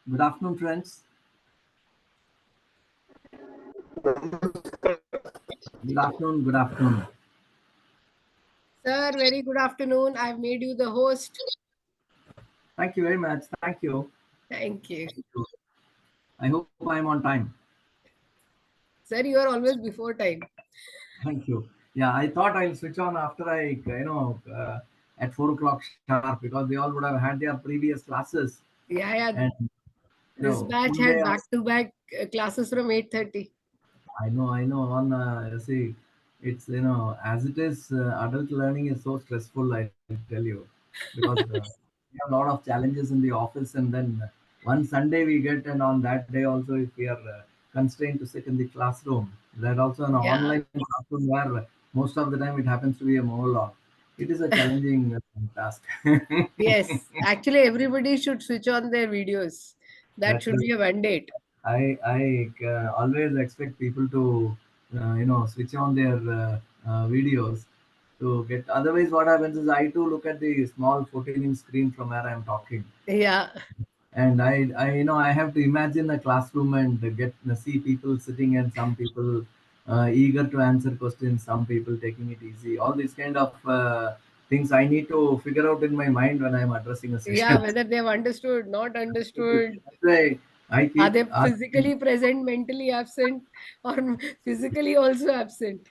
Good afternoon, friends. Good afternoon. Good afternoon. Sir, very good afternoon. I've made you the host. Thank you very much. Thank you. Thank you. I hope I'm on time. Sir, you are always before time. Thank you. Yeah, I thought I'll switch on after at 4 o'clock sharp because they all would have had their previous classes. Yeah. And, This batch full day had of, back-to-back classes from 8:30. I know. See, it's, as it is, adult learning is so stressful, I tell you, because we have a lot of challenges in the office. And then one Sunday we get, and on that day also, if we are constrained to sit in the classroom, that also an Yeah. online classroom where most of the time it happens to be a monologue. It is a challenging task. Yes. Actually, everybody should switch on their videos. That That's should right. be a mandate. I always expect people to switch on their videos to get. Otherwise, what happens is I too look at the small 14-inch screen from where I'm talking, Yeah. and I have to imagine a classroom and get see people sitting and some people eager to answer questions, some people taking it easy. All these kind of things I need to figure out in my mind when I'm addressing a Yeah. session. Whether they've understood, not understood. That's why I Are keep they asking. physically present, mentally absent, or physically also absent?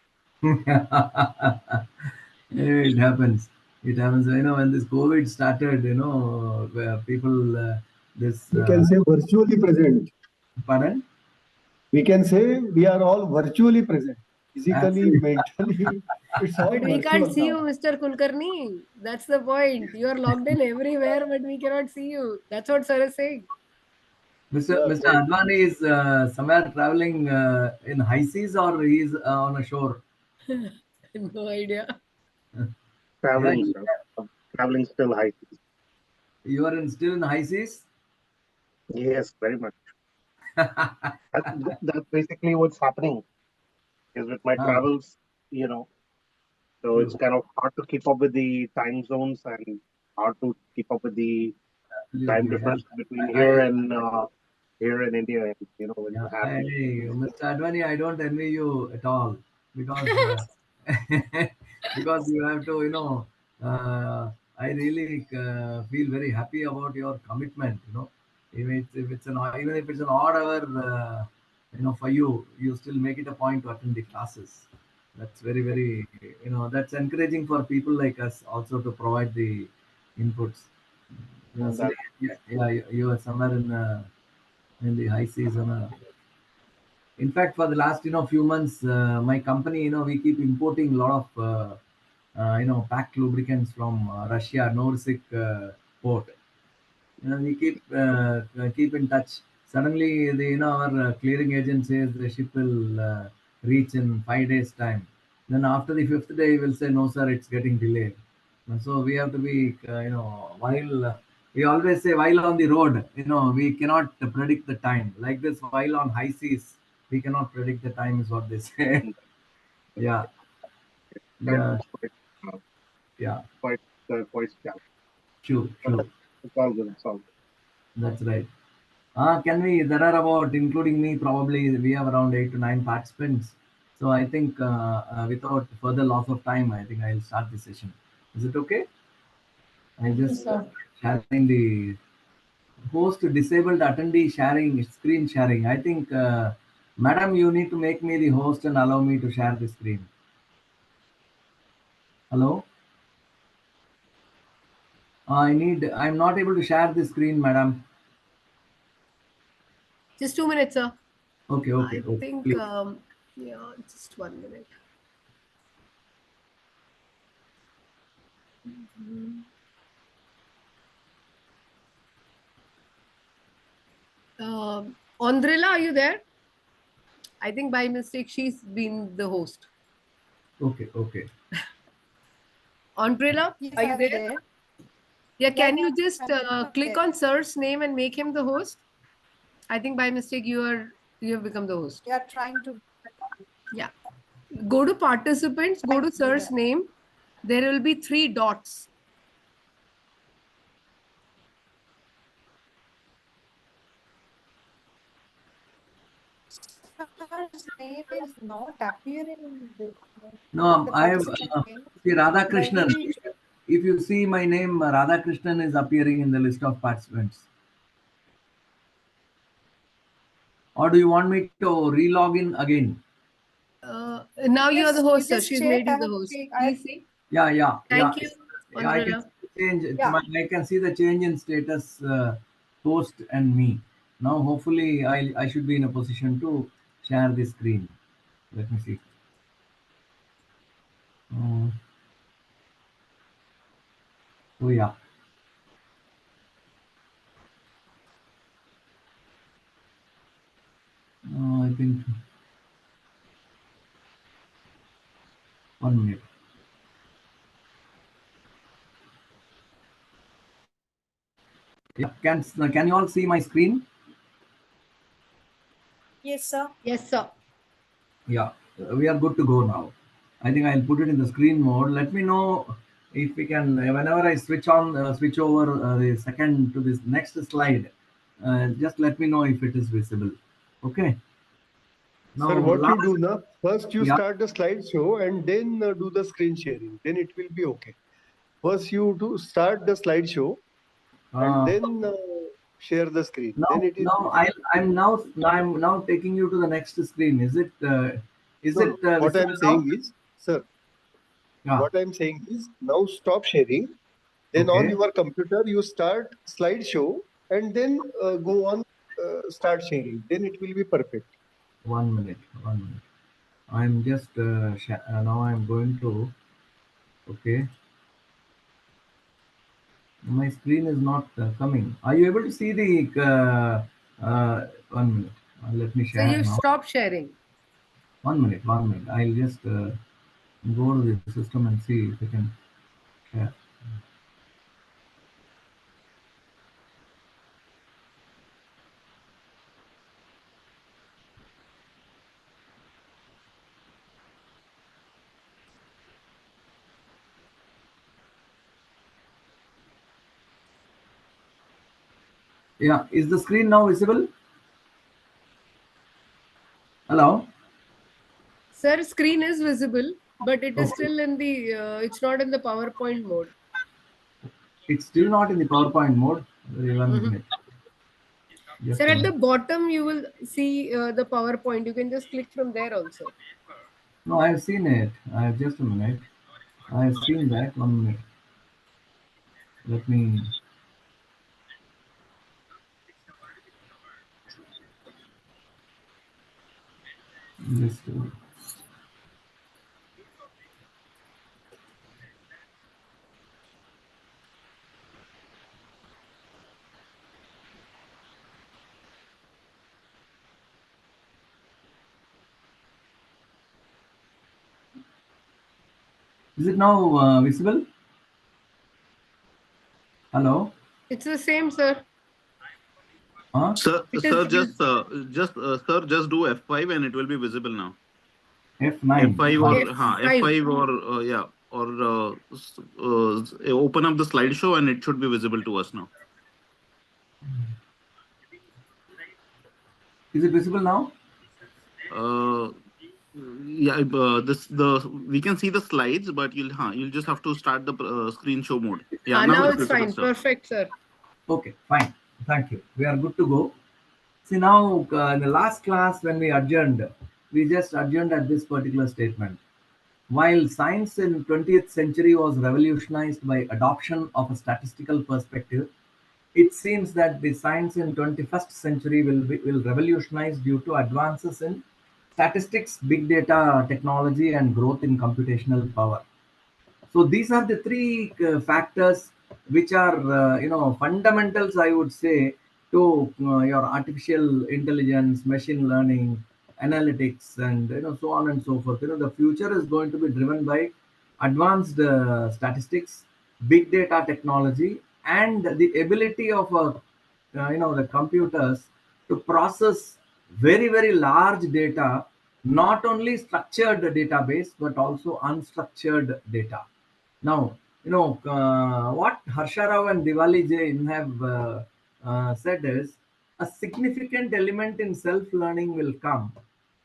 It happens. It happens. When this COVID started, where people, this, We can say virtually present. pardon? We can say we are all virtually present. Physically, Absolutely. mentally, it's all But we can't virtual see you, now. Mr. Kulkarni. That's the point. You are logged in everywhere, but we cannot see you. That's what sir is saying. Mr. Advani is somewhere traveling in high seas, or he's on a shore. No idea. Yeah, Traveling, sir. Traveling still high seas. you are still in high seas. Yes, very much. That's basically what's happening is with my Ah, travels, so it's true. kind of hard to keep up with the time zones and hard to keep up with the time Absolutely. difference between I, here in India. And, when you Yeah, have these things. Mr. Advani, I don't envy you at all because because you have to, I really feel very happy about your commitment. Even if it's an odd hour, for you, you still make it a point to attend the classes. That's very, very, that's encouraging for people like us also to provide the inputs. And that You are somewhere in the high season. In fact, for the last few months, my company, we keep importing a lot of packed lubricants from Russia, Norsik port. We keep in touch. Suddenly, our clearing agent says the ship will reach in 5 days time. Then after the fifth day, we'll say no, sir, it's getting delayed. And so we have to be, while we always say while on the road, we cannot predict the time. Like this, while on high seas, we cannot predict the time, is what they say. Yeah, kind yeah, of quite, uh, yeah. quite challenging. True, But true. it's all good. It's all good. That's right. There are about, including me, probably we have around 8 to 9 participants. So I think without further loss of time, I think I'll start the session. Is it okay? I Yes, just sir. sharing the host disabled attendee sharing screen sharing. I think, madam, you need to make me the host and allow me to share the screen. Hello? I'm not able to share the screen, madam. Just 2 minutes, sir. Okay, okay, I okay. think, Please. yeah, just 1 minute. Andrela, are you there? I think by mistake she's been the host. Okay, okay. Andrela, Yes, are you I'm there? there. Yeah, can Yeah, you just I'm click there. on sir's name and make him the host? I think by mistake you have become the host. We are trying to Yeah. Go to participants, go to do sir's that. name. There will be 3 dots. His name is not appearing in the No, I have participant name. see Radhakrishnan. Maybe If you see my name, Radhakrishnan is appearing in the list of participants. Or do you want me to re-log in again? Now you are the yes, host, you sir. just She's check. made you I the have host. checked. Please see. Yeah. Thank you, Yeah, I can Manjula. change. Yeah. I can see the change in status, host and me. Now, hopefully, I should be in a position to share the screen. Let me see. Uh, oh yeah. I think 1 minute. Yeah. Can you all see my screen? Yes, sir. Yes, sir. Yeah, we are good to go now. I think I'll put it in the screen mode. Let me know if we can, whenever I switch over the second to this next slide, just let me know if it is visible. Okay. Now, Sir, what you do now? First, you yeah, start the slideshow and then do the screen sharing. Then it will be okay. First, you do start the slideshow and then share the screen. Then it is. I'm now taking you to the next screen. Is it No. What visible I'm now? saying is, sir, Yeah. what I'm saying is now stop sharing. Then on Okay. your computer, you start slideshow and then go on start sharing. Then it will be perfect. 1 minute. 1 minute. I'm just now I'm going to. Okay. My screen is not coming. Are you able to see the 1 minute? Let me So share you now. stop sharing. 1 minute. 1 minute. I'll just go to the system and see if I can share. Yeah, is the screen now visible? Hello? Sir, screen is visible, but it is Okay. still in the, it's not in the PowerPoint mode. It's still not in the PowerPoint mode. 1 minute. Just Sir, a at the minute. bottom, you will see the PowerPoint. You can just click from there also. No, I've seen it. Just a minute. I've seen that. 1 minute. Let me just. Is it now visible? Hello? It's the same, sir. Huh? Sir, It sir, is sir, just do F5 and it will be visible now. F9. F5 or F5. F5 or yeah, or open up the slideshow and it should be visible to us now. Is it visible now? Yeah, we can see the slides, but you'll just have to start the screen show mode. Yeah, now Now it's it's visible, fine. sir. Perfect, sir. Okay, fine. Thank you. We are good to go. See now, in the last class when we just adjourned at this particular statement. While science in 20th century was revolutionized by adoption of a statistical perspective, it seems that the science in 21st century will revolutionize due to advances in statistics, big data technology, and growth in computational power. So these are the three factors which are fundamentals, I would say, to your artificial intelligence, machine learning, analytics, and so on and so forth. The future is going to be driven by advanced statistics, big data technology, and the ability of the computers to process very large data, not only structured database but also unstructured data. Now, what Harsha Rao and Diwali Jain have said is a significant element in self-learning will come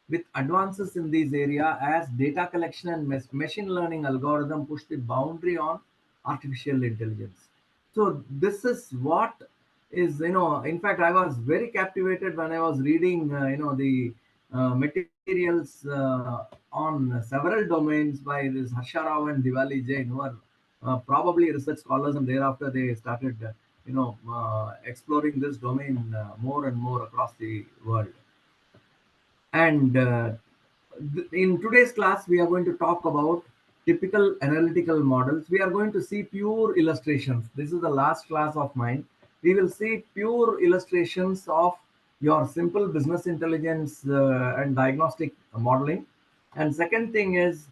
with advances in these area as data collection and machine learning algorithm push the boundary on artificial intelligence. So this is what is, in fact, I was very captivated when I was reading, the materials on several domains by this Harsha Rao and Diwali Jain, who are probably research scholars, and thereafter they started, exploring this domain more and more across the world. And in today's class, we are going to talk about typical analytical models. We are going to see pure illustrations. This is the last class of mine. We will see pure illustrations of your simple business intelligence and diagnostic modeling. And second thing is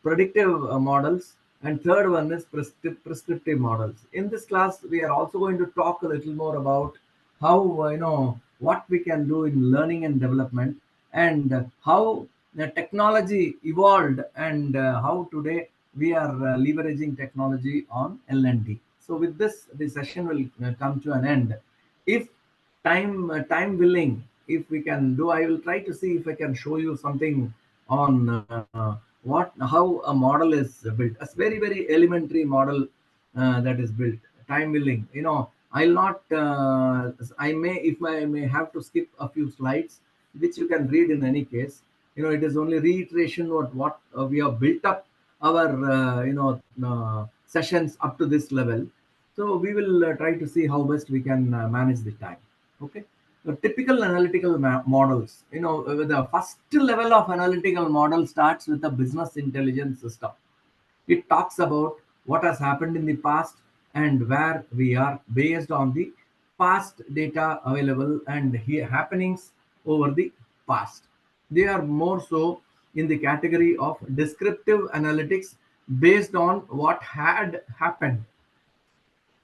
predictive models. And third one is prescriptive models. In this class, we are also going to talk a little more about how, what we can do in learning and development, and how the technology evolved, and how today we are leveraging technology on L&D. So with this, the session will come to an end. If time willing, if we can do, I will try to see if I can show you something on how a model is built. A very elementary model that is built. Time willing, I'll not. If I may have to skip a few slides, which you can read in any case. It is only reiteration of what we have built up our sessions up to this level. So we will try to see how best we can manage the time. Okay. The typical analytical models. The first level of analytical model starts with a business intelligence system. It talks about what has happened in the past and where we are based on the past data available and happenings over the past. They are more so in the category of descriptive analytics based on what had happened.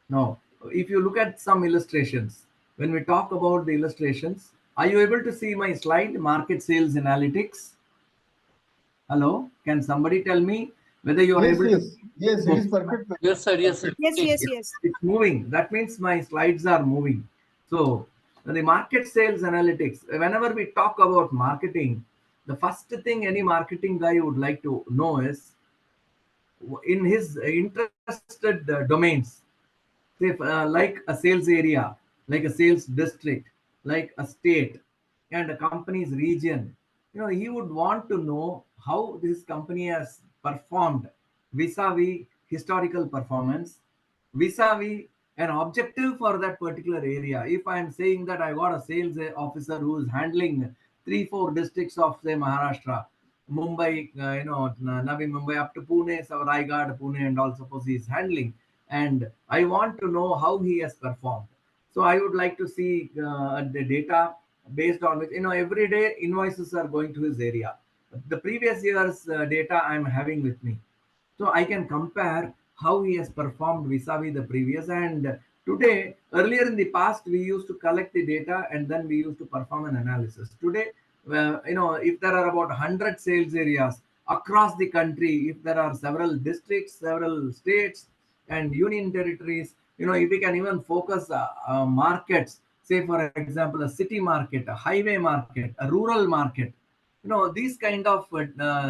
Now, if you look at some illustrations, when we talk about the illustrations, are you able to see my slide, market sales analytics? Hello, can somebody tell me whether you are Yes, able yes, to? yes, it is perfect. Yes, sir. Yes, sir. Yes. It's moving. That means my slides are moving. So the market sales analytics, whenever we talk about marketing, the first thing any marketing guy would like to know is in his interested domains, say like a sales area, like a sales district, like a state and a company's region. He would want to know how this company has performed vis-a-vis historical performance, vis-a-vis an objective for that particular area. If I am saying that I got a sales officer who is handling 3-4 districts of, say, Maharashtra, Mumbai, Navi Mumbai up to Pune, so Raigad, Pune, and all, suppose he is handling, and I want to know how he has performed. So I would like to see the data based on which, every day invoices are going to his area. The previous year's data I'm having with me. So I can compare how he has performed vis-a-vis the previous. And today, earlier in the past, we used to collect the data and then we used to perform an analysis. Today, if there are about 100 sales areas across the country, if there are several districts, several states, and union territories, if we can even focus markets, say for example, a city market, a highway market, a rural market, these kind of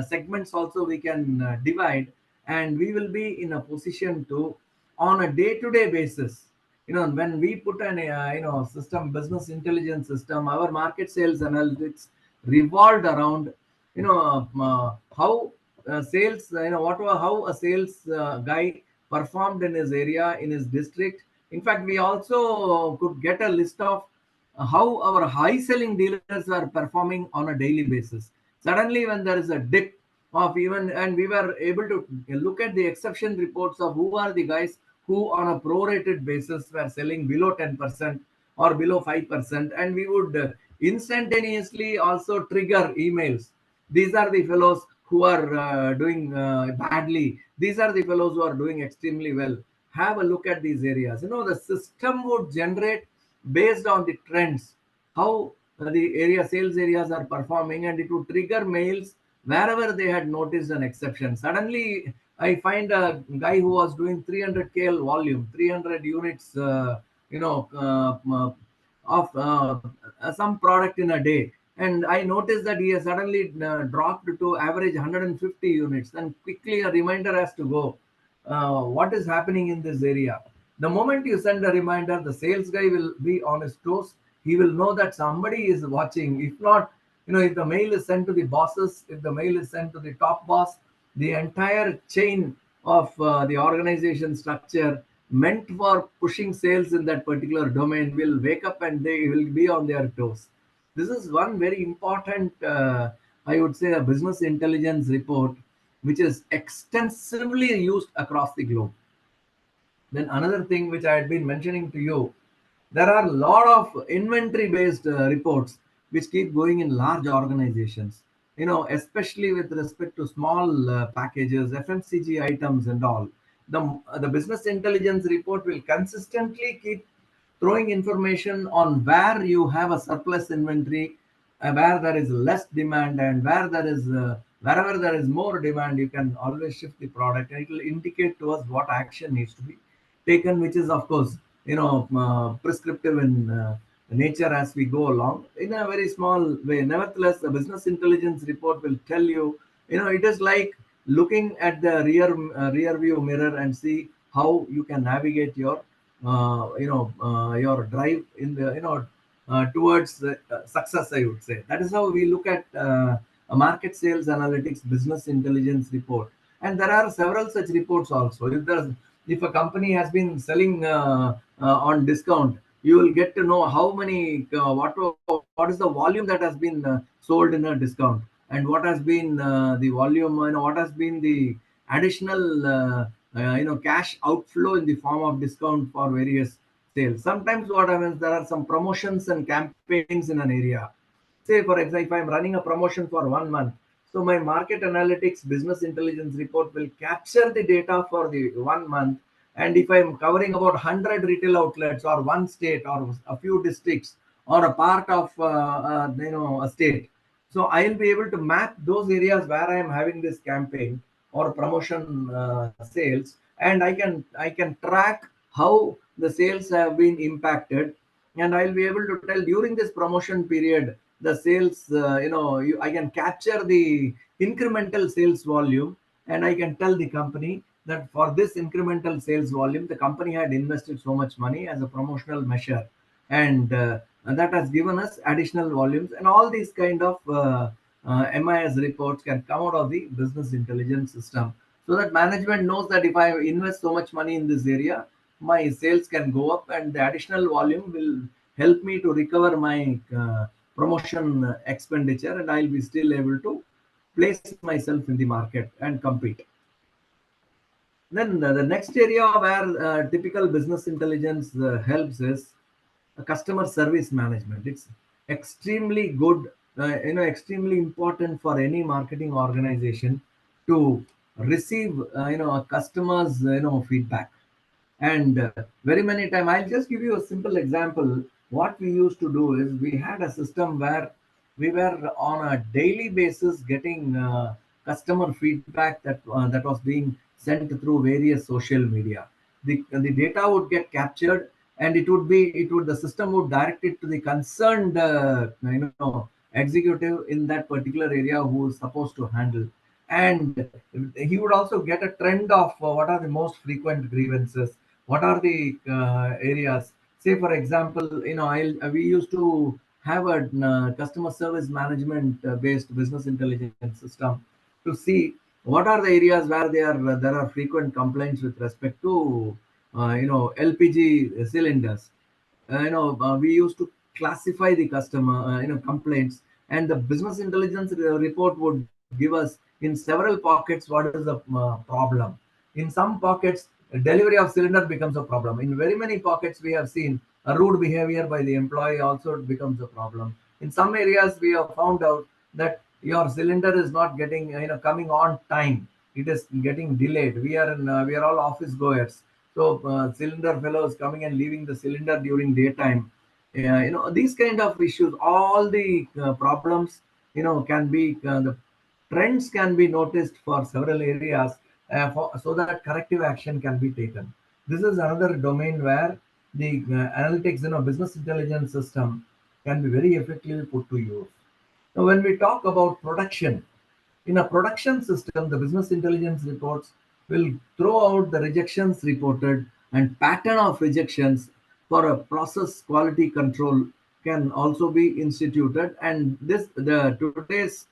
segments also we can divide, and we will be in a position to, on a day-to-day basis, when we put an system, business intelligence system, our market sales analytics revolved around how sales, how a sales guy performed in his area, in his district. In fact, we also could get a list of how our high selling dealers are performing on a daily basis. Suddenly, when there is a dip of even, and we were able to look at the exception reports of who are the guys who on a prorated basis were selling below 10% or below 5%, and we would instantaneously also trigger emails. These are the fellows who are doing badly. These are the fellows who are doing extremely well. Have a look at these areas. The system would generate based on the trends how the sales areas are performing, and it would trigger mails wherever they had noticed an exception. Suddenly I find a guy who was doing 300 kl volume, 300 units of some product in a day, and I noticed that he has suddenly dropped to average 150 units. Then quickly a reminder has to go. What is happening in this area? The moment you send a reminder, the sales guy will be on his toes. He will know that somebody is watching. If not, if the mail is sent to the bosses, if the mail is sent to the top boss, the entire chain of the organization structure meant for pushing sales in that particular domain will wake up and they will be on their toes. This is one very important, I would say, a business intelligence report, which is extensively used across the globe. Then another thing which I had been mentioning to you, there are a lot of inventory based reports which keep going in large organizations, especially with respect to small packages, FMCG items and all. The business intelligence report will consistently keep throwing information on where you have a surplus inventory, where there is less demand, and wherever there is more demand, you can always shift the product, and it will indicate to us what action needs to be taken, which is of course prescriptive in nature as we go along in a very small way. Nevertheless, the business intelligence report will tell you, it is like looking at the rear view mirror and see how you can navigate your drive in the towards success, I would say. That is how we look at a market sales analytics business intelligence report. And there are several such reports also. If a company has been selling on discount, you will get to know how many what is the volume that has been sold in a discount, and what has been the volume, what has been the additional cash outflow in the form of discount for various sales. Sometimes what happens, there are some promotions and campaigns in an area. Say for example, if I'm running a promotion for 1 month, so my market analytics business intelligence report will capture the data for the 1 month. And if I'm covering about 100 retail outlets or one state or a few districts or a part of a state, so I'll be able to map those areas where I am having this campaign or promotion sales, and I can track how the sales have been impacted, and I'll be able to tell during this promotion period the sales. I can capture the incremental sales volume, and I can tell the company that for this incremental sales volume, the company had invested so much money as a promotional measure, and that has given us additional volumes. And all these kind of MIS reports can come out of the business intelligence system, so that management knows that if I invest so much money in this area, my sales can go up, and the additional volume will help me to recover my promotion expenditure, and I'll be still able to place myself in the market and compete. Then the next area where typical business intelligence helps is customer service management. It's extremely good, extremely important for any marketing organization to receive, a customer's, feedback. And very many times, I'll just give you a simple example. What we used to do is we had a system where we were on a daily basis getting customer feedback that was being sent through various social media. The data would get captured, and the system would direct it to the concerned executive in that particular area who is supposed to handle. And he would also get a trend of what are the most frequent grievances, what are the areas. Say for example, we used to have a customer service management based business intelligence system to see what are the areas where there are frequent complaints with respect to LPG cylinders. We used to classify the customer complaints, and the business intelligence report would give us in several pockets what is the problem. In some pockets, delivery of cylinder becomes a problem. In very many pockets, we have seen a rude behavior by the employee also becomes a problem. In some areas, we have found out that your cylinder is not getting coming on time. It is getting delayed. We are all office goers, so cylinder fellows coming and leaving the cylinder during daytime. These kind of issues, all the problems, can be the trends can be noticed for several areas, so that corrective action can be taken. This is another domain where the analytics, business intelligence system can be very effectively put to use. Now, when we talk about production, in a production system, the business intelligence reports will throw out the rejections reported and pattern of rejections for a process quality control can also be instituted. And this the today's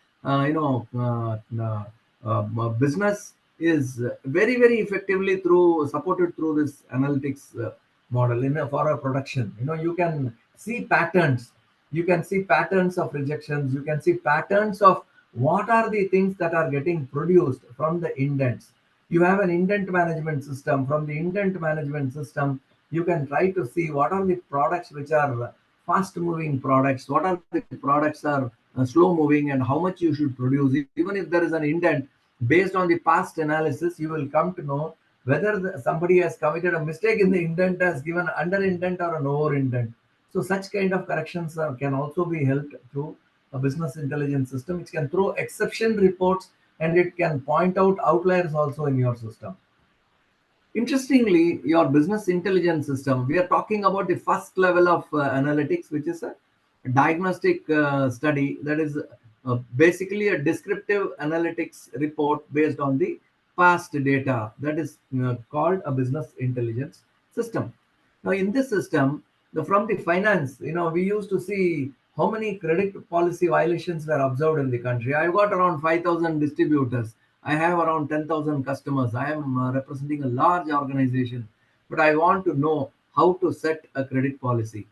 business is very effectively through supported through this analytics model for a production. You can see patterns. You can see patterns of rejections. You can see patterns of what are the things that are getting produced from the indents. You have an indent management system. From the indent management system, you can try to see what are the products which are fast moving products, what are the products are slow moving, and how much you should produce. Even if there is an indent, based on the past analysis, you will come to know whether somebody has committed a mistake in the indent, has given under indent or an over indent. So such kind of corrections can also be helped through a business intelligence system, which can throw exception reports, and it can point out outliers also in your system. Interestingly, your business intelligence system, we are talking about the first level of analytics, which is a diagnostic study, that is basically a descriptive analytics report based on the past data, that is called a business intelligence system. Now, in this system, from the finance, we used to see how many credit policy violations were observed in the country. I've got around 5,000 distributors. I have around 10,000 customers. I am representing a large organization, but I want to know how to set a credit policy.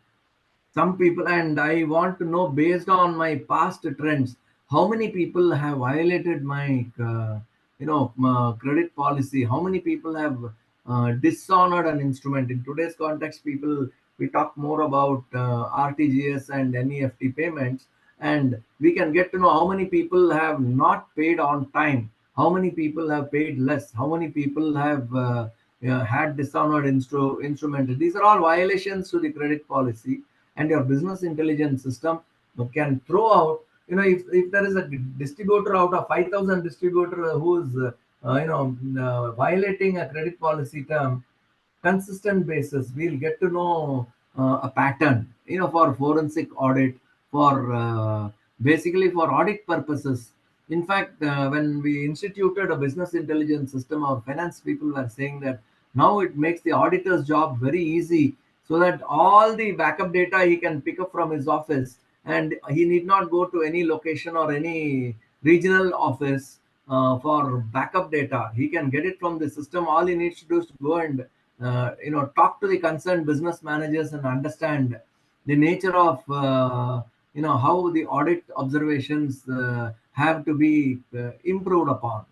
Some people, and I want to know based on my past trends, how many people have violated my credit policy, how many people have dishonored an instrument. In today's context, we talk more about RTGS and NEFT payments, and we can get to know how many people have not paid on time, how many people have paid less, how many people have had dishonored instrument. These are all violations to the credit policy, and your business intelligence system can throw out, if there is a distributor out of 5,000 distributor who is violating a credit policy term, consistent basis, we'll get to know a pattern, for forensic audit, for basically for audit purposes. In fact, when we instituted a business intelligence system, our finance people were saying that now it makes the auditor's job very easy, so that all the backup data he can pick up from his office, and he need not go to any location or any regional office for backup data. He can get it from the system. All he needs to do is to go and talk to the concerned business managers and understand the nature of how the audit observations have to be improved upon.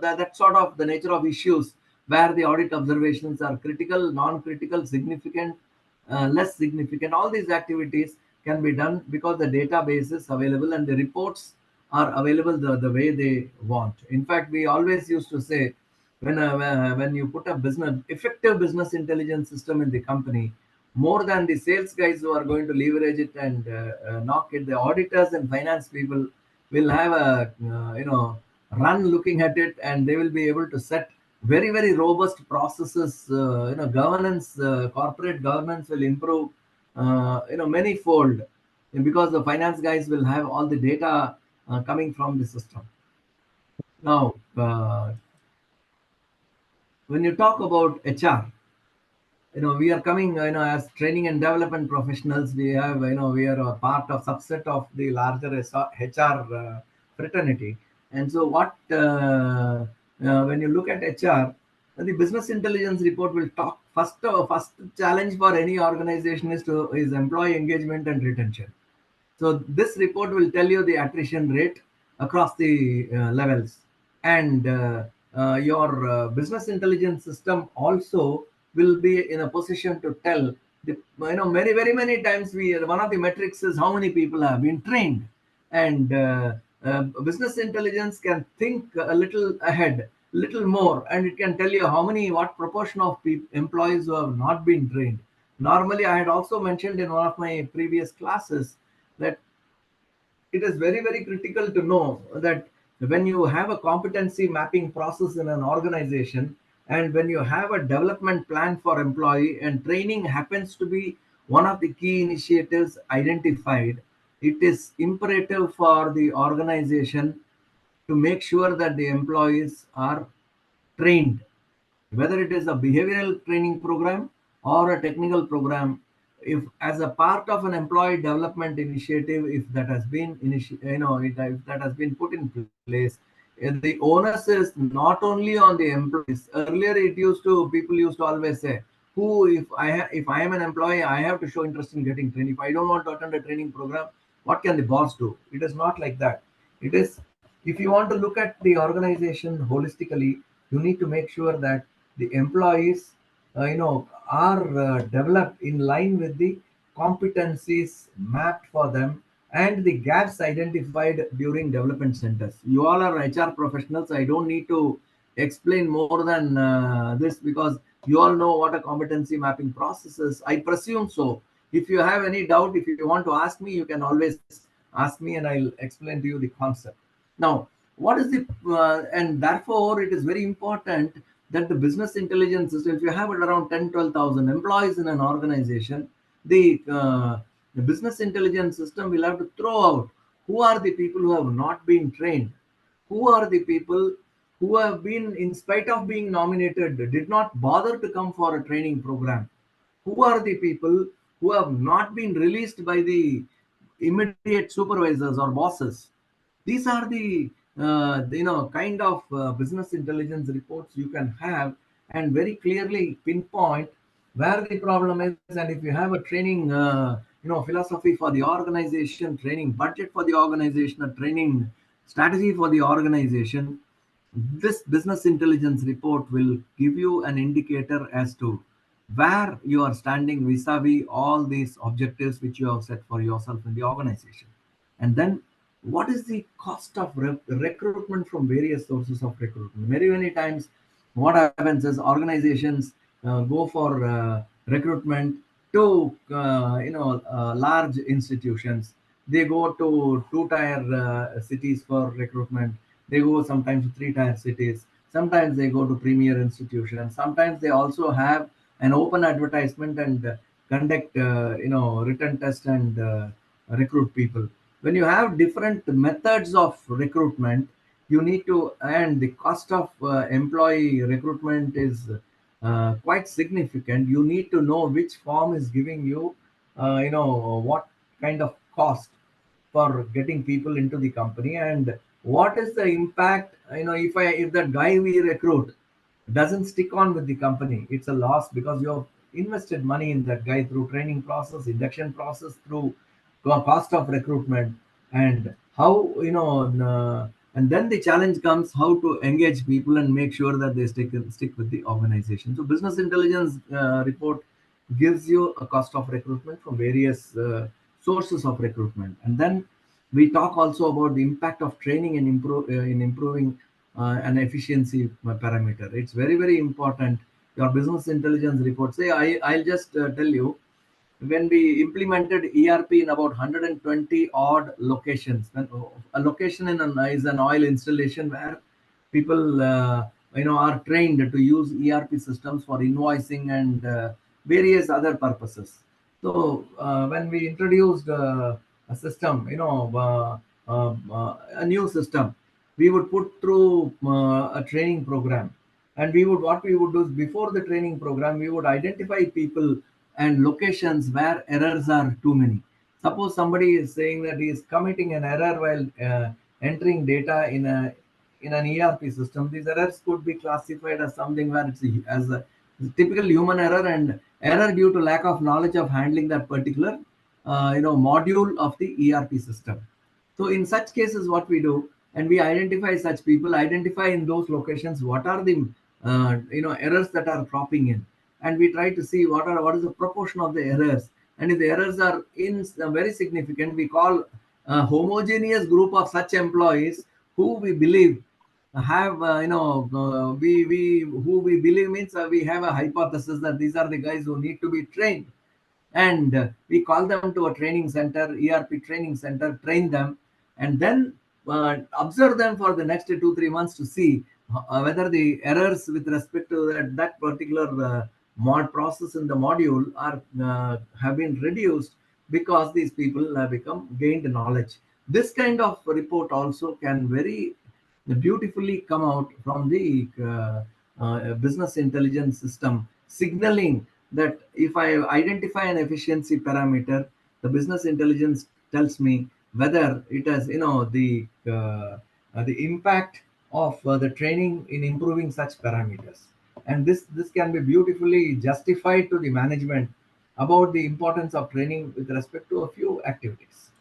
That's sort of the nature of issues, where the audit observations are critical, non-critical, significant, less significant. All these activities can be done because the database is available and the reports are available the way they want. In fact, we always used to say, when you put a effective business intelligence system in the company, more than the sales guys who are going to leverage it and knock it, the auditors and finance people will have a run looking at it, and they will be able to set very robust processes. Governance, corporate governance will improve many-fold, because the finance guys will have all the data coming from the system. Now, when you talk about HR, we are coming, as training and development professionals. We have, we are a part of subset of the larger HR fraternity. And so when you look at HR, the business intelligence report will talk first challenge for any organization is employee engagement and retention. So this report will tell you the attrition rate across the levels, and your business intelligence system also will be in a position to tell the, very many times one of the metrics is how many people have been trained, and business intelligence can think a little ahead, little more, and it can tell you what proportion of employees who have not been trained. Normally, I had also mentioned in one of my previous classes that it is very critical to know that when you have a competency mapping process in an organization, and when you have a development plan for employee, and training happens to be one of the key initiatives identified, it is imperative for the organization to make sure that the employees are trained, whether it is a behavioral training program or a technical program. If as a part of an employee development initiative, if that has been if that has been put in place, the onus is not only on the employees. Earlier it used to, people used to always say, who if I am an employee, I have to show interest in getting trained. If I don't want to attend a training program, what can the boss do? It is not like that. It is, if you want to look at the organization holistically, you need to make sure that the employees are developed in line with the competencies mapped for them and the gaps identified during development centers. You all are HR professionals. I don't need to explain more than this, because you all know what a competency mapping process is, I presume. So if you have any doubt, if you want to ask me, you can always ask me and I'll explain to you the concept. Now, what is the and therefore it is very important that the business intelligence system, if you have around 10-12,000 employees in an organization, the business intelligence system will have to throw out who are the people who have not been trained, who are the people who have been, in spite of being nominated, did not bother to come for a training program, who are the people who have not been released by the immediate supervisors or bosses. These are the kind of business intelligence reports you can have and very clearly pinpoint where the problem is. And if you have a training philosophy for the organization, training budget for the organization, a training strategy for the organization, this business intelligence report will give you an indicator as to where you are standing vis-a-vis all these objectives which you have set for yourself in the organization. And then what is the cost of recruitment from various sources of recruitment? Very many times what happens is organizations go for recruitment to large institutions. They go to two-tier cities for recruitment. They go sometimes to three-tier cities. Sometimes they go to premier institutions. Sometimes they also have an open advertisement and conduct written test and recruit people. When you have different methods of recruitment, you need to, and the cost of employee recruitment is quite significant. You need to know which firm is giving you what kind of cost for getting people into the company, and what is the impact. If that guy we recruit doesn't stick on with the company, it's a loss, because you have invested money in that guy through training process, induction process, through cost of recruitment. And how and then the challenge comes how to engage people and make sure that they stick with the organization. So business intelligence report gives you a cost of recruitment from various sources of recruitment. And then we talk also about the impact of training and in improving an efficiency parameter. It's very, very important. Your business intelligence report, say, I'll just tell you, when we implemented ERP in about 120 odd locations. A location is an oil installation where people are trained to use ERP systems for invoicing and various other purposes. So when we introduced a system, a new system, we would put through a training program. And what we would do is, before the training program, we would identify people and locations where errors are too many. Suppose somebody is saying that he is committing an error while entering data in an ERP system. These errors could be classified as something where as a typical human error, and error due to lack of knowledge of handling that particular module of the ERP system. So in such cases, what we do, and we identify such people, identify in those locations what are the errors that are cropping in, and we try to see what is the proportion of the errors. And if the errors are very significant, we call a homogeneous group of such employees who we believe have we who we believe means we have a hypothesis that these are the guys who need to be trained. And we call them to a training center, ERP training center, train them, and then observe them for the next 2-3 months to see whether the errors with respect to that particular mod process in the module are have been reduced because these people have become gained knowledge. This kind of report also can very beautifully come out from the business intelligence system, signaling that if I identify an efficiency parameter, the business intelligence tells me whether it has, the impact of the training in improving such parameters. And this can be beautifully justified to the management about the importance of training with respect to a few activities.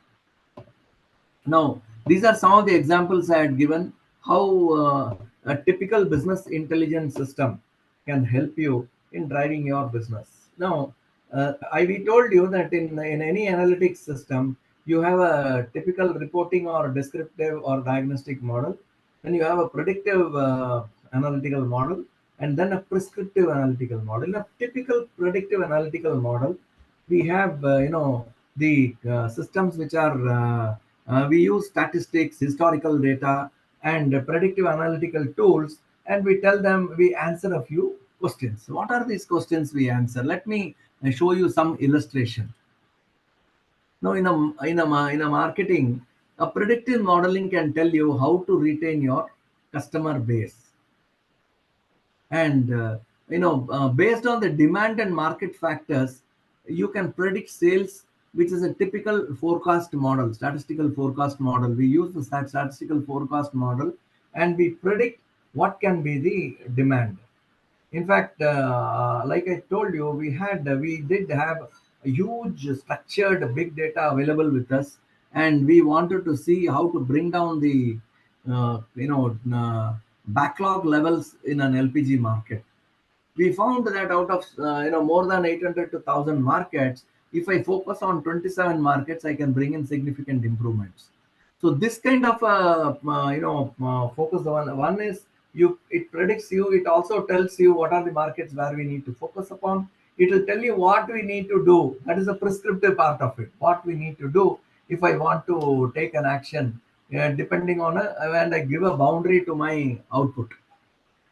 Now, these are some of the examples I had given how a typical business intelligence system can help you in driving your business. Now, we told you that in any analytics system, you have a typical reporting or descriptive or diagnostic model. Then you have a predictive analytical model, and then a prescriptive analytical model. In a typical predictive analytical model, we have, the systems which are we use statistics, historical data, and predictive analytical tools, and we tell them we answer a few questions. What are these questions we answer? Let me show you some illustration. Now, in a marketing, a predictive modeling can tell you how to retain your customer base, and based on the demand and market factors, you can predict sales, which is a typical forecast model, statistical forecast model. We use the statistical forecast model, and we predict what can be the demand. In fact, like I told you, we did have a huge structured big data available with us, and we wanted to see how to bring down the backlog levels in an LPG market. We found that out of more than 800 to 1000 markets, if I focus on 27 markets, I can bring in significant improvements. So this kind of focus, one is it predicts you. It also tells you what are the markets where we need to focus upon. It will tell you what we need to do. That is a prescriptive part of it, what we need to do if I want to take an action, depending on and I give a boundary to my output.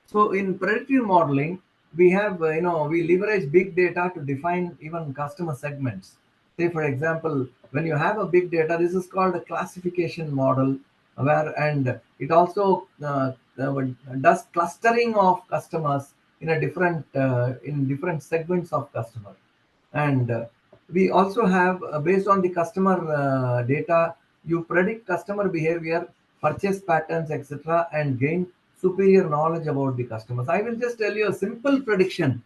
So in predictive modeling, we have, we leverage big data to define even customer segments. Say, for example, when you have a big data, this is called a classification model, and it also does clustering of customers in different segments of customer. And we also have, based on the customer data, you predict customer behavior, purchase patterns, etc., and gain superior knowledge about the customers. I will just tell you a simple prediction.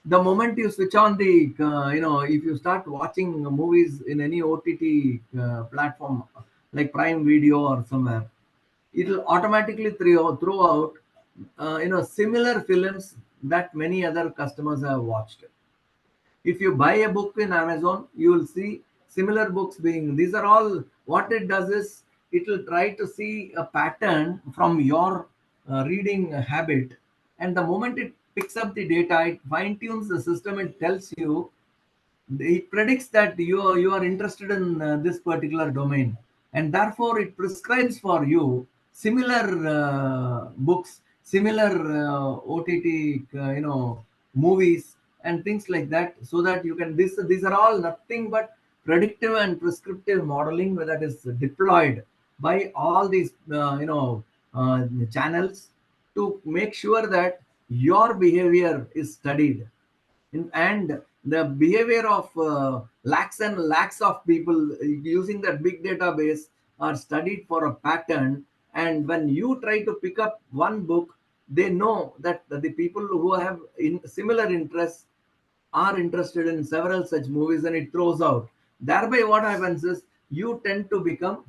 The moment you switch on the, if you start watching movies in any OTT platform like Prime Video or somewhere, it will automatically throw out, similar films that many other customers have watched. If you buy a book in Amazon, you will see similar books being, these are all, what it does is it will try to see a pattern from your reading habit. And the moment it picks up the data, it fine tunes the system, it tells you, it predicts that you are interested in this particular domain, and therefore it prescribes for you similar books, similar OTT movies and things like that, so that you can, these are all nothing but predictive and prescriptive modeling that is deployed by all these channels to make sure that your behavior is studied. And the behavior of lakhs and lakhs of people using that big database are studied for a pattern. And when you try to pick up one book, they know that the people who have similar interests are interested in several such movies, and it throws out. Thereby what happens is you tend to become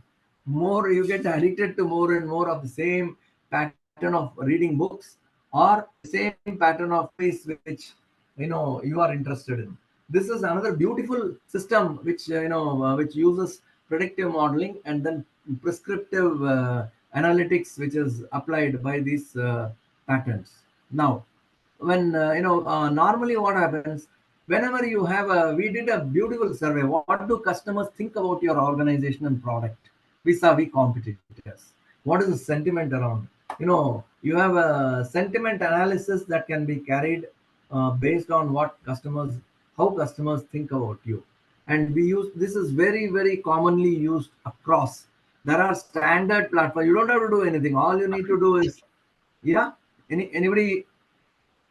more, you get addicted to more and more of the same pattern of reading books, or same pattern of movies which you are interested in. This is another beautiful system which which uses predictive modeling and then prescriptive analytics, which is applied by these patterns. Now, when normally what happens, whenever you have we did a beautiful survey, what do customers think about your organization and product vis-a-vis competitors? What is the sentiment around? You have a sentiment analysis that can be carried based on how customers think about you. and we use this is very commonly used across. There are standard platforms. You don't have to do anything. All you need to do is, yeah. Anybody?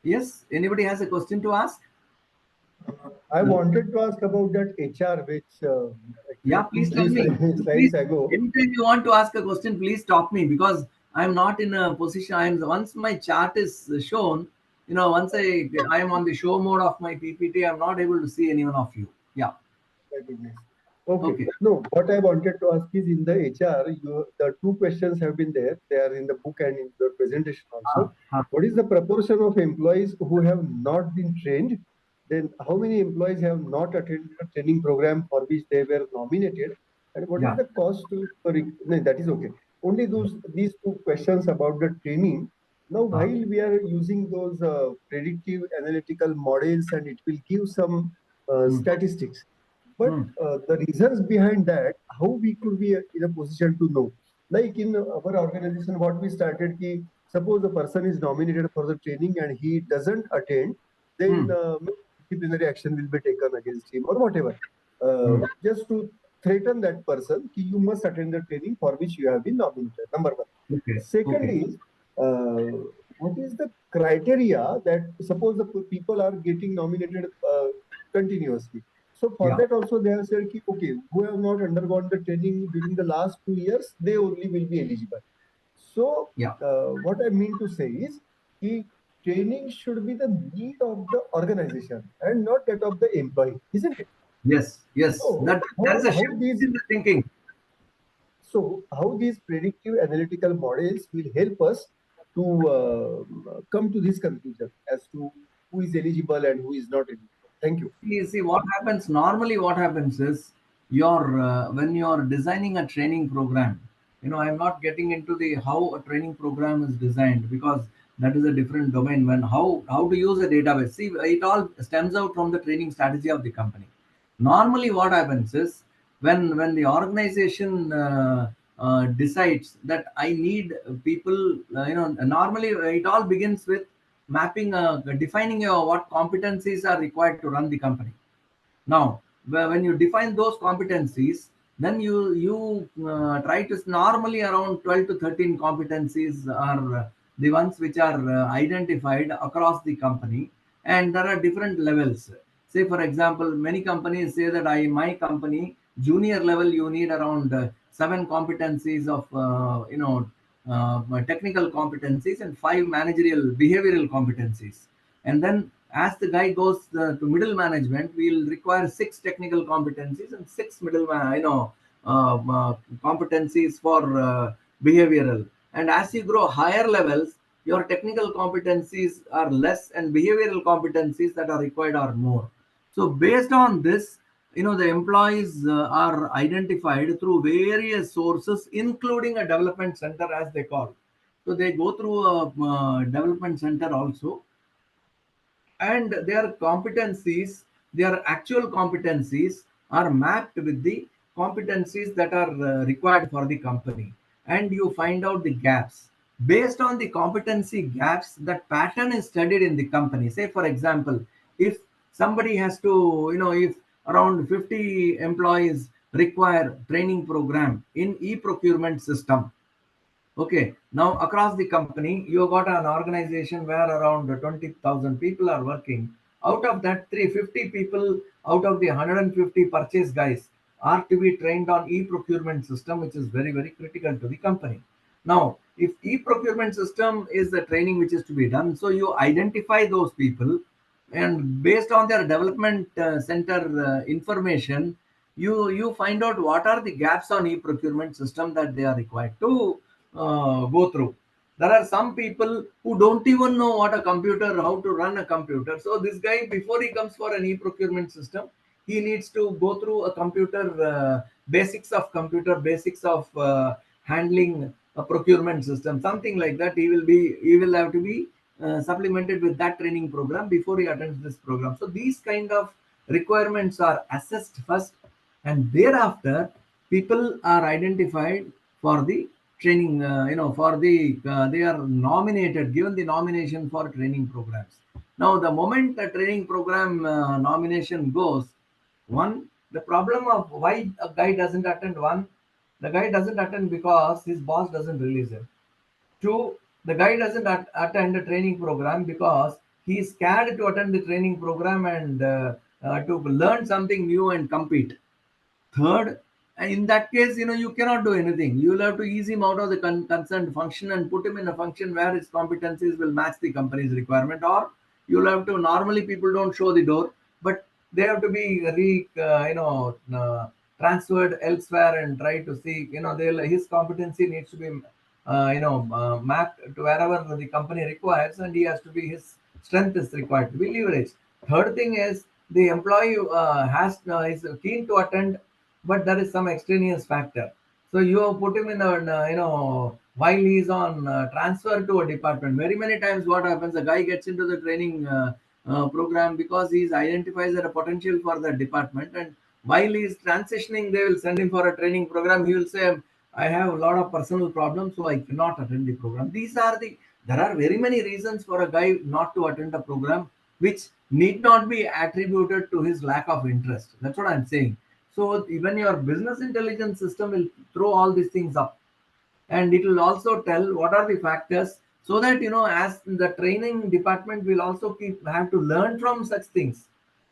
Yes. Anybody has a question to ask? I wanted to ask about that HR, which Yeah, actually please two, tell three me. slides Please, ago. anytime you want to ask a question, please stop me because I'm not in a position. I'm once my chart is shown, once I am on the show mode of my PPT, I'm not able to see any one of you. Yeah. My goodness. Okay. Okay. No, what I wanted to ask is in the HR, the two questions have been there. They are in the book and in the presentation also. What is the proportion of employees who have not been trained? Then how many employees have not attended a training program for which they were nominated? And what is Yeah. the cost to, no, that is okay. Only these two questions about the training. Now, while we are using those predictive analytical models and it will give some statistics, but the reasons behind that, how we could be in a position to know. Like in our organization, what we started, ki, suppose the person is nominated for the training and he doesn't attend, then disciplinary action will be taken against him or whatever. Just to threaten that person, ki you must attend the training for which you have been nominated. Number one. Okay. Second is, what is the criteria that suppose the people are getting nominated continuously. So for that also they have said, ki, okay, who have not undergone the training during the last 2 years, they only will be eligible. So what I mean to say is, ki, training should be the need of the organization and not that of the employee, isn't it? Yes. So That's a how shift these in the thinking. So how these predictive analytical models will help us to come to this conclusion as to who is eligible and who is not eligible. Thank you. See what happens normally. What happens is when you're designing a training program. I'm not getting into the how a training program is designed because that is a different domain. When how to use a database. See, it all stems out from the training strategy of the company. Normally, what happens is when the organization decides that I need people. Normally it all begins with mapping, defining what competencies are required to run the company. Now, when you define those competencies, then you try to normally around 12 to 13 competencies are the ones which are identified across the company, and there are different levels. Say, for example, many companies say that my company junior level you need around seven competencies of technical competencies and five managerial behavioral competencies, and then as the guy goes to middle management, we'll require six technical competencies and six competencies for behavioral. And as you grow higher levels, your technical competencies are less and behavioral competencies that are required are more. So based on this, the employees are identified through various sources, including a development center, as they call. So they go through a development center also, and their competencies, their actual competencies are mapped with the competencies that are required for the company, and you find out the gaps. Based on the competency gaps, that pattern is studied in the company. Say, for example, if somebody has to, if around 50 employees require training program in e-procurement system. Okay, now across the company, you got an organization where around 20,000 people are working. Out of that, 350 people out of the 150 purchase guys are to be trained on e-procurement system, which is very critical to the company. Now, if e-procurement system is the training which is to be done, so you identify those people, and based on their development center information, you find out what are the gaps on e-procurement system that they are required to go through. There are some people who don't even know what a computer, how to run a computer. So this guy, before he comes for an e-procurement system, he needs to go through a computer, basics of handling a procurement system, something like that. He will have to be supplemented with that training program before he attends this program. So these kind of requirements are assessed first, and thereafter people are identified for the training, for the they are nominated, given the nomination for training programs. Now the moment the training program nomination goes, one, The problem of why a guy doesn't attend one, the guy doesn't attend because his boss doesn't release him. Two, the guy doesn't attend a training program because he is scared to attend the training program and to learn something new and compete. Third, in that case, you cannot do anything. You will have to ease him out of the concerned function and put him in a function where his competencies will match the company's requirement, or you'll have to, normally people don't show the door, but they have to be transferred elsewhere and try to see, his competency needs to be mapped to wherever the company requires, and he has to be, his strength is required to be leveraged. Third thing is, the employee is keen to attend, but there is some extraneous factor. So you have put him in a, while he is on transfer to a department. Very many times what happens, a guy gets into the training program because he identifies as a potential for the department, and while he is transitioning, they will send him for a training program. He will say, I have a lot of personal problems, so I cannot attend the program. There are very many reasons for a guy not to attend a program, which need not be attributed to his lack of interest. That's what I'm saying. So even your business intelligence system will throw all these things up, and it will also tell what are the factors, so that, as the training department will also have to learn from such things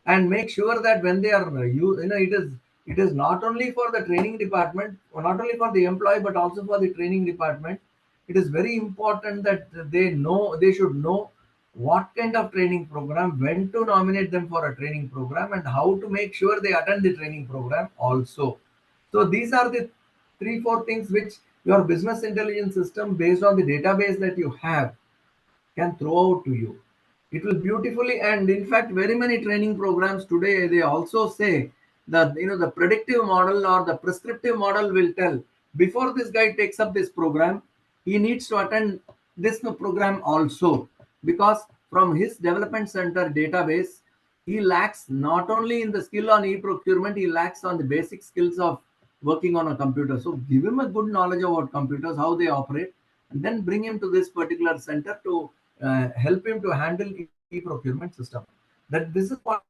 and make sure that when they are it is not only for the training department, or not only for the employee, but also for the training department. It is very important that they should know what kind of training program, when to nominate them for a training program, and how to make sure they attend the training program also. So these are the 3 4 things which your business intelligence system, based on the database that you have, can throw out to you. It will beautifully, and in fact, very many training programs today, they also say that, the predictive model or the prescriptive model will tell, before this guy takes up this program, he needs to attend this program also, because from his development center database, he lacks not only in the skill on e-procurement, he lacks on the basic skills of working on a computer. So give him a good knowledge about computers, how they operate, and then bring him to this particular center to help him to handle e-procurement system. That this is what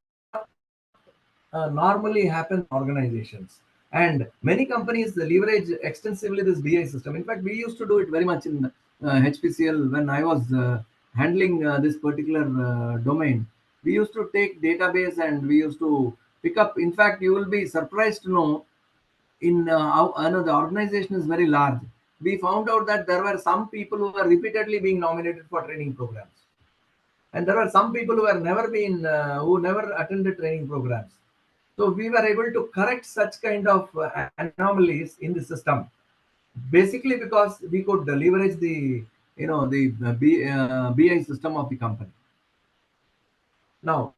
normally happens in organizations, and many companies leverage extensively this BI system. In fact, we used to do it very much in HPCL when I was handling this particular domain. We used to take database and we used to pick up. In fact, you will be surprised to know, I know the organization is very large. We found out that there were some people who were repeatedly being nominated for training programs, and there were some people who have never been who never attended training programs. So we were able to correct such kind of anomalies in the system, basically because we could leverage the BI system of the company. Now,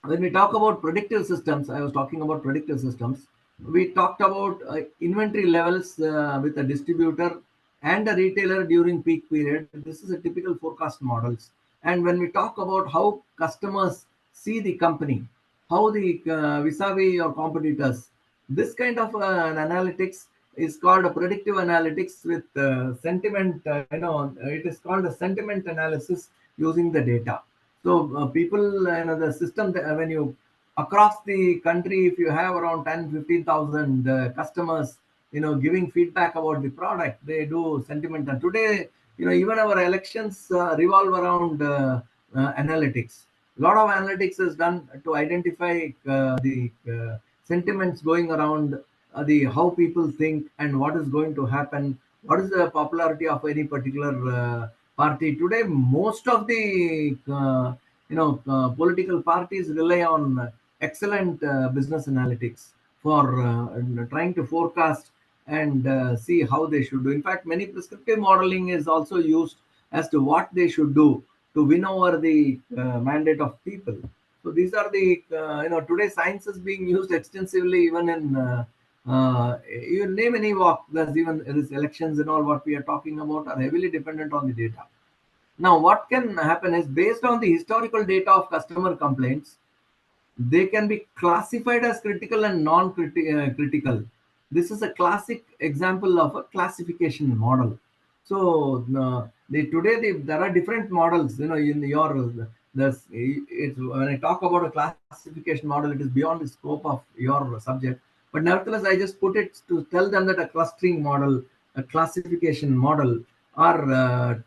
when we talk about predictive systems, I was talking about predictive systems. We talked about inventory levels with a distributor and a retailer during peak period. This is a typical forecast models. And when we talk about how customers see the company, how the vis-a-vis or competitors, this kind of an analytics is called a predictive analytics with sentiment. It is called a sentiment analysis using the data. So people, the system, when you across the country, if you have around 10, 15,000 customers, giving feedback about the product, they do sentiment. And today, even our elections revolve around analytics. A lot of analytics is done to identify the sentiments going around, the how people think and what is going to happen, what is the popularity of any particular party. Today, most of the political parties rely on excellent business analytics for trying to forecast and see how they should do. In fact, many prescriptive modeling is also used as to what they should do to win over the mandate of people. So these are the today science is being used extensively, even in you name any walk. There's even this elections and all what we are talking about are heavily dependent on the data. Now, what can happen is, based on the historical data of customer complaints, they can be classified as critical and non-critical. This is a classic example of a classification model. So today there are different models. In your it's when I talk about a classification model, it is beyond the scope of your subject. But nevertheless, I just put it to tell them that a clustering model, a classification model are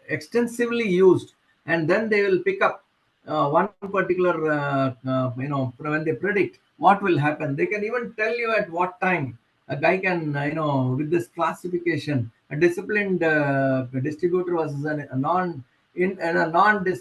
extensively used, and then they will pick up one particular when they predict what will happen. They can even tell you at what time a guy can with this classification, a disciplined distributor versus a non in and a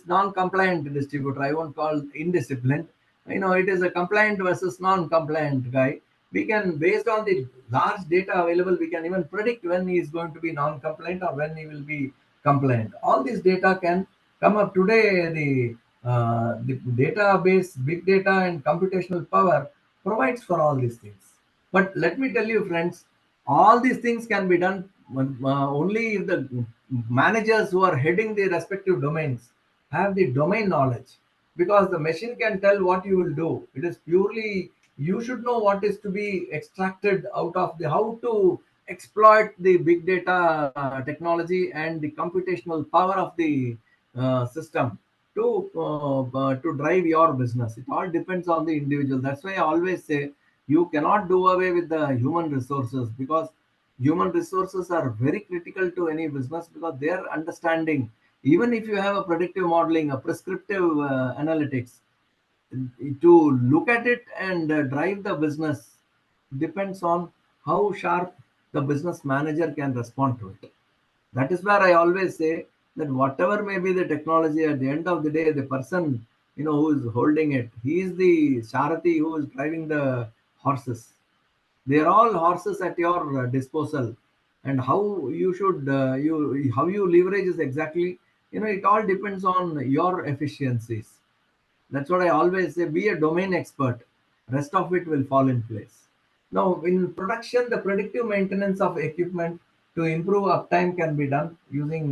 non-compliant distributor. I won't call indisciplined. It is a compliant versus non-compliant guy. We can, based on the large data available, we can even predict when he is going to be non-compliant or when he will be compliant. All this data can come up today. The database, big data, and computational power provides for all these things. But let me tell you, friends, all these things can be done only if the managers who are heading the respective domains have the domain knowledge, because the machine can tell what you will do. It is purely, you should know what is to be extracted out of the, how to exploit the big data technology and the computational power of the system to drive your business. It all depends on the individual. That's why I always say you cannot do away with the human resources, because human resources are very critical to any business, because their understanding, even if you have a predictive modeling, a prescriptive analytics, to look at it and drive the business depends on how sharp the business manager can respond to it. That is where I always say that whatever may be the technology, at the end of the day, the person who is holding it, he is the Sarathi who is driving the horses. They are all horses at your disposal, and how you should how you leverage is exactly, it all depends on your efficiencies. That's what I always say. Be a domain expert. Rest of it will fall in place. Now, in production, the predictive maintenance of equipment to improve uptime can be done using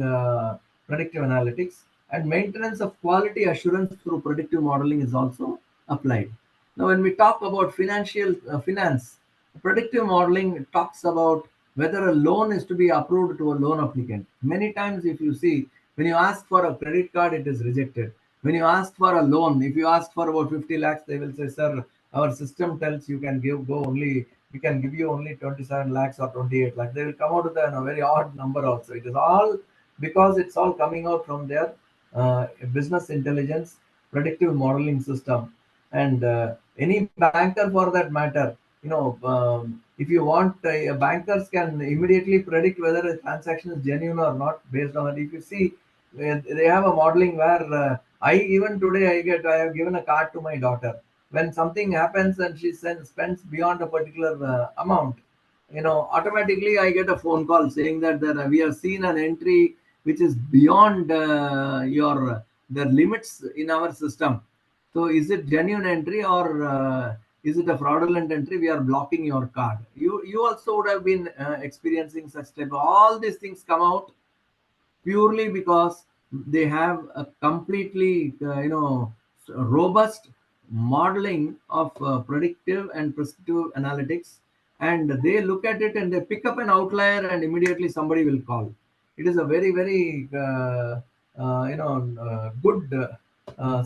predictive analytics, and maintenance of quality assurance through predictive modeling is also applied. Now, when we talk about financial finance, predictive modeling talks about whether a loan is to be approved to a loan applicant. Many times, if you see, when you ask for a credit card, it is rejected. When you ask for a loan, if you ask for about 50 lakhs, they will say, sir, our system tells you can we can give you only 27 lakhs or 28 lakhs. They will come out with a very odd number also. It is all because it's all coming out from their business intelligence predictive modeling system. And any banker for that matter, if you want, bankers can immediately predict whether a transaction is genuine or not based on it. If you see, they have a modeling where I even today I have given a card to my daughter. When something happens and she spends beyond a particular amount, automatically I get a phone call saying that we have seen an entry which is beyond your the limits in our system. So is it genuine entry, or is it a fraudulent entry? We are blocking your card. You also would have been experiencing such type. All these things come out purely because they have a completely robust modeling of predictive and prescriptive analytics, and they look at it and they pick up an outlier and immediately somebody will call. It is a very very good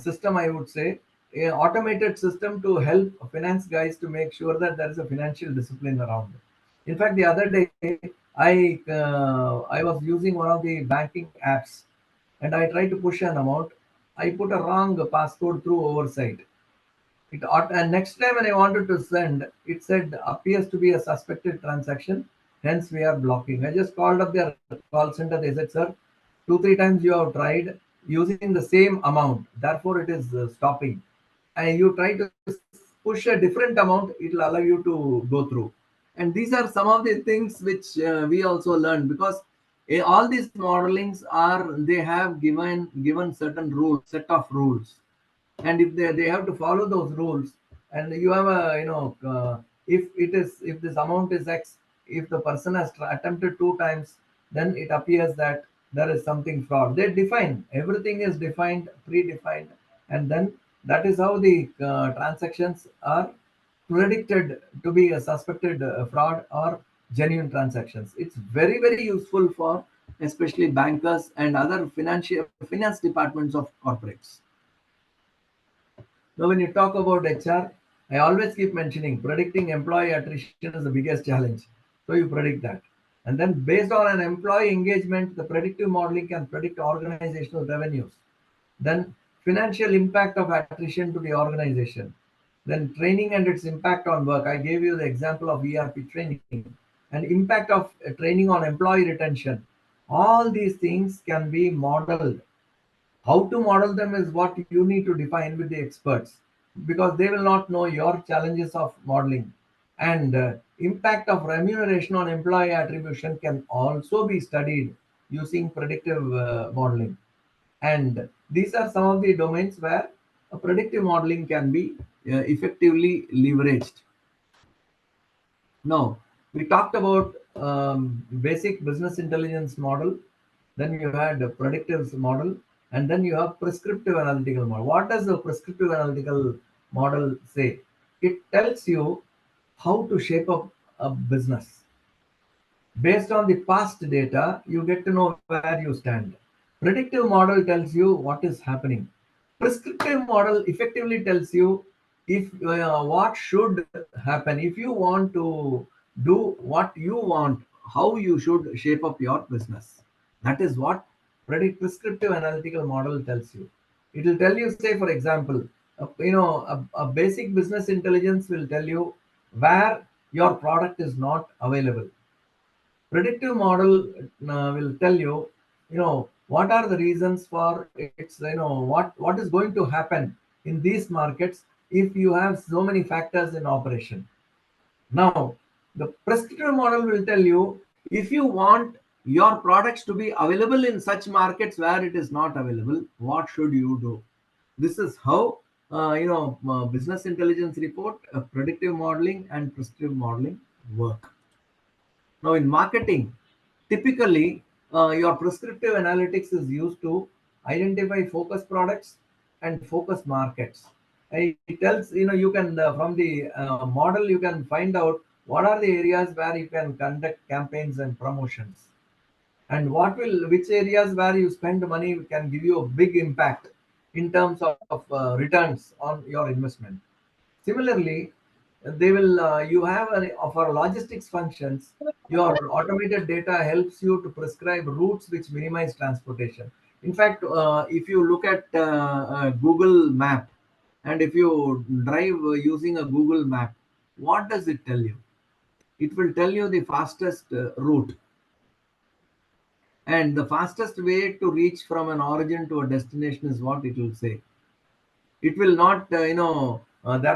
system, I would say, a automated system to help finance guys to make sure that there is a financial discipline around it. In fact, the other day, I was using one of the banking apps, and I tried to push an amount. I put a wrong passcode through oversight. And next time when I wanted to send, it said appears to be a suspected transaction, hence we are blocking. I just called up their call center. They said, sir, 2-3 times you have tried using the same amount, therefore it is stopping. And you try to push a different amount, it will allow you to go through. And these are some of the things which we also learned, because all these modelings are, they have given certain rules, set of rules, and if they have to follow those rules, and you have a if this amount is x, if the person has attempted 2 times, then it appears that there is something fraud. They define, everything is defined, predefined, and then that is how the transactions are predicted to be a suspected fraud or genuine transactions. It's very very useful for especially bankers and other finance departments of corporates. Now, when you talk about HR, I always keep mentioning predicting employee attrition is the biggest challenge. So you predict that. And then based on an employee engagement, the predictive modeling can predict organizational revenues. Then financial impact of attrition to the organization. Then training and its impact on work. I gave you the example of ERP training and impact of training on employee retention. All these things can be modeled. How to model them is what you need to define with the experts, because they will not know your challenges of modeling. And impact of remuneration on employee attribution can also be studied using predictive modeling. And these are some of the domains where a predictive modeling can be effectively leveraged. Now, we talked about basic business intelligence model, then you had a predictive model, and then you have prescriptive analytical model. What does the prescriptive analytical model say? It tells you how to shape up a business. Based on the past data, you get to know where you stand. Predictive model tells you what is happening. Prescriptive model effectively tells you if what should happen. If you want to do what you want, how you should shape up your business. That is what prescriptive analytical model tells you. It will tell you, say, for example, a basic business intelligence will tell you where your product is not available. Predictive model will tell you, what are the reasons for its, what is going to happen in these markets if you have so many factors in operation. Now, the prescriptive model will tell you if you want your products to be available in such markets where it is not available, what should you do? This is how business intelligence report, predictive modeling, and prescriptive modeling work. Now, in marketing, typically your prescriptive analytics is used to identify focus products and focus markets. And it tells, you can, from the model, you can find out what are the areas where you can conduct campaigns and promotions. And which areas where you spend money can give you a big impact in terms of returns on your investment. Similarly, they will you have for logistics functions, your automated data helps you to prescribe routes which minimize transportation. In fact, if you look at Google Map, and if you drive using a Google Map, what does it tell you? It will tell you the fastest route, and the fastest way to reach from an origin to a destination is what it will say. It will not, there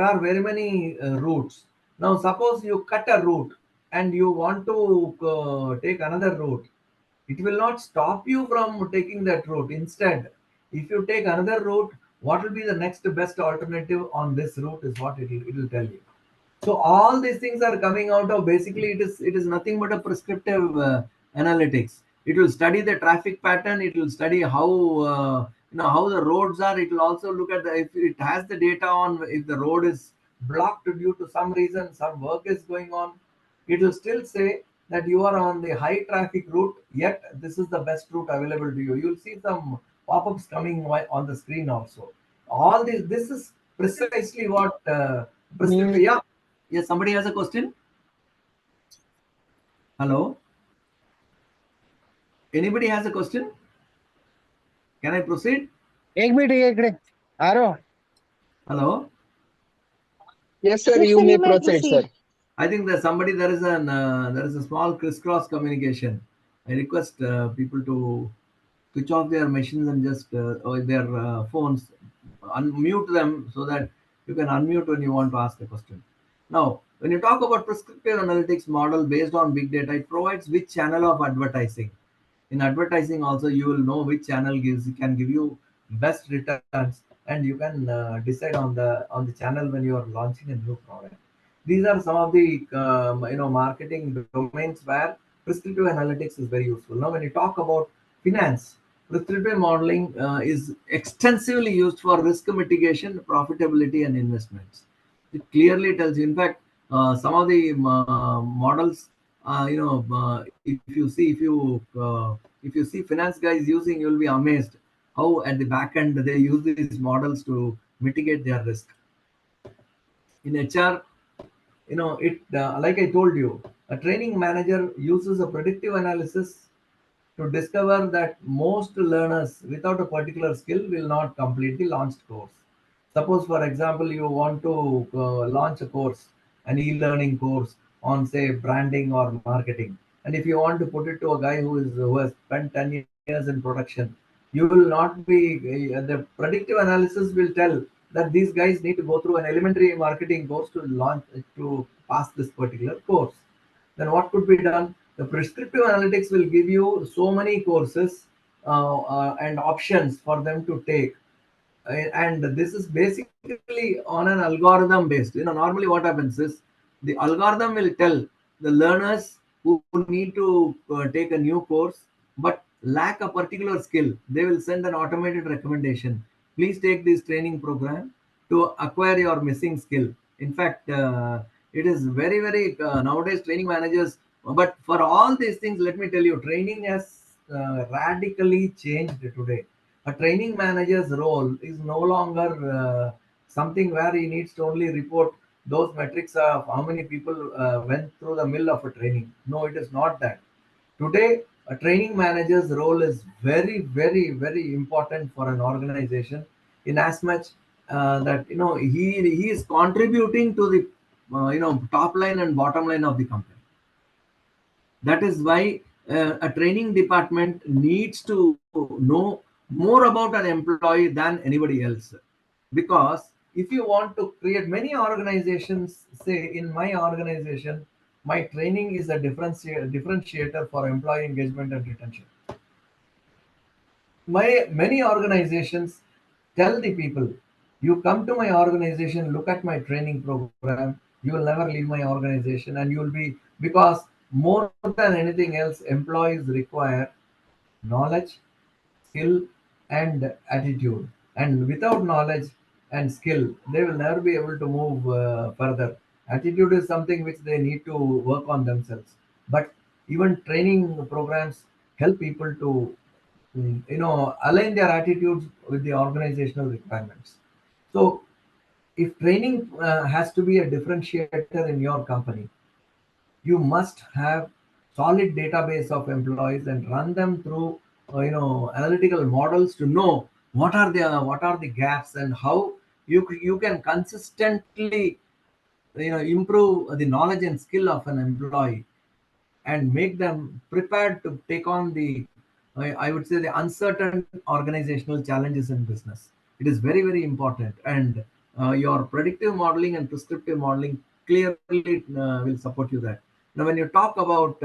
are very many routes. Now, suppose you cut a route and you want to take another route, it will not stop you from taking that route. Instead, if you take another route, what will be the next best alternative on this route is what it will tell you. So all these things are coming out of, basically it is nothing but a prescriptive analytics. It will study the traffic pattern. It will study how how the roads are. It will also look at if it has the data on if the road is blocked due to some reason, some work is going on. It will still say that you are on the high traffic route, yet this is the best route available to you. You'll see some pop-ups coming on the screen also. All this is precisely what prescriptive. Yeah. Yes, somebody has a question. Hello? Anybody has a question? Can I proceed? एक minute ये इकडे आ रहा हूँ. Hello? Yes sir, Yes, you sir, may you may proceed sir. proceed. I think there is a small crisscross communication. I request people to switch off their machines and just or their phones, unmute them so that you can unmute when you want to ask a question. Now, when you talk about prescriptive analytics model based on big data, it provides which channel of advertising. In advertising also, you will know which channel can give you best returns, and you can decide on the channel when you are launching a new product. These are some of the marketing domains where prescriptive analytics is very useful. Now, when you talk about finance, prescriptive modeling is extensively used for risk mitigation, profitability, and investments. It clearly tells you. In fact, some of the models if you see finance guys using, you'll be amazed how at the back end they use these models to mitigate their risk. In HR, it like I told you, a training manager uses a predictive analysis to discover that most learners without a particular skill will not complete the launched course. Suppose, for example, you want to launch a course, an e-learning course on, say, branding or marketing, and if you want to put it to a guy who has spent 10 years in production, you will not be the predictive analysis will tell that these guys need to go through an elementary marketing course to pass this particular course. Then what could be done? The prescriptive analytics will give you so many courses and options for them to take. And this is basically on an algorithm based. Normally what happens is the algorithm will tell the learners who need to take a new course but lack a particular skill. They will send an automated recommendation. Please take this training program to acquire your missing skill. In fact, it is very, very nowadays training managers. But for all these things, let me tell you, training has radically changed today. A training manager's role is no longer something where he needs to only report those metrics of how many people went through the mill of a training. No, it is not that. Today, a training manager's role is very, very, very important for an organization, in as much that he is contributing to the top line and bottom line of the company. That is why a training department needs to know more about an employee than anybody else. Because if you want to create, many organizations say, in my organization, my training is a differentiator for employee engagement and retention. Many organizations tell the people, you come to my organization, look at my training program, you will never leave my organization, and you will be, because more than anything else, employees require knowledge, skill, and attitude. And without knowledge and skill, they will never be able to move further. Attitude is something which they need to work on themselves. But even training programs help people to align their attitudes with the organizational requirements. So if training has to be a differentiator in your company, you must have solid database of employees and run them through analytical models to know what are the gaps, and how you can consistently improve the knowledge and skill of an employee and make them prepared to take on the I would say the uncertain organizational challenges in business. It is very, very important, and your predictive modeling and prescriptive modeling clearly will support you that. Now, when you talk about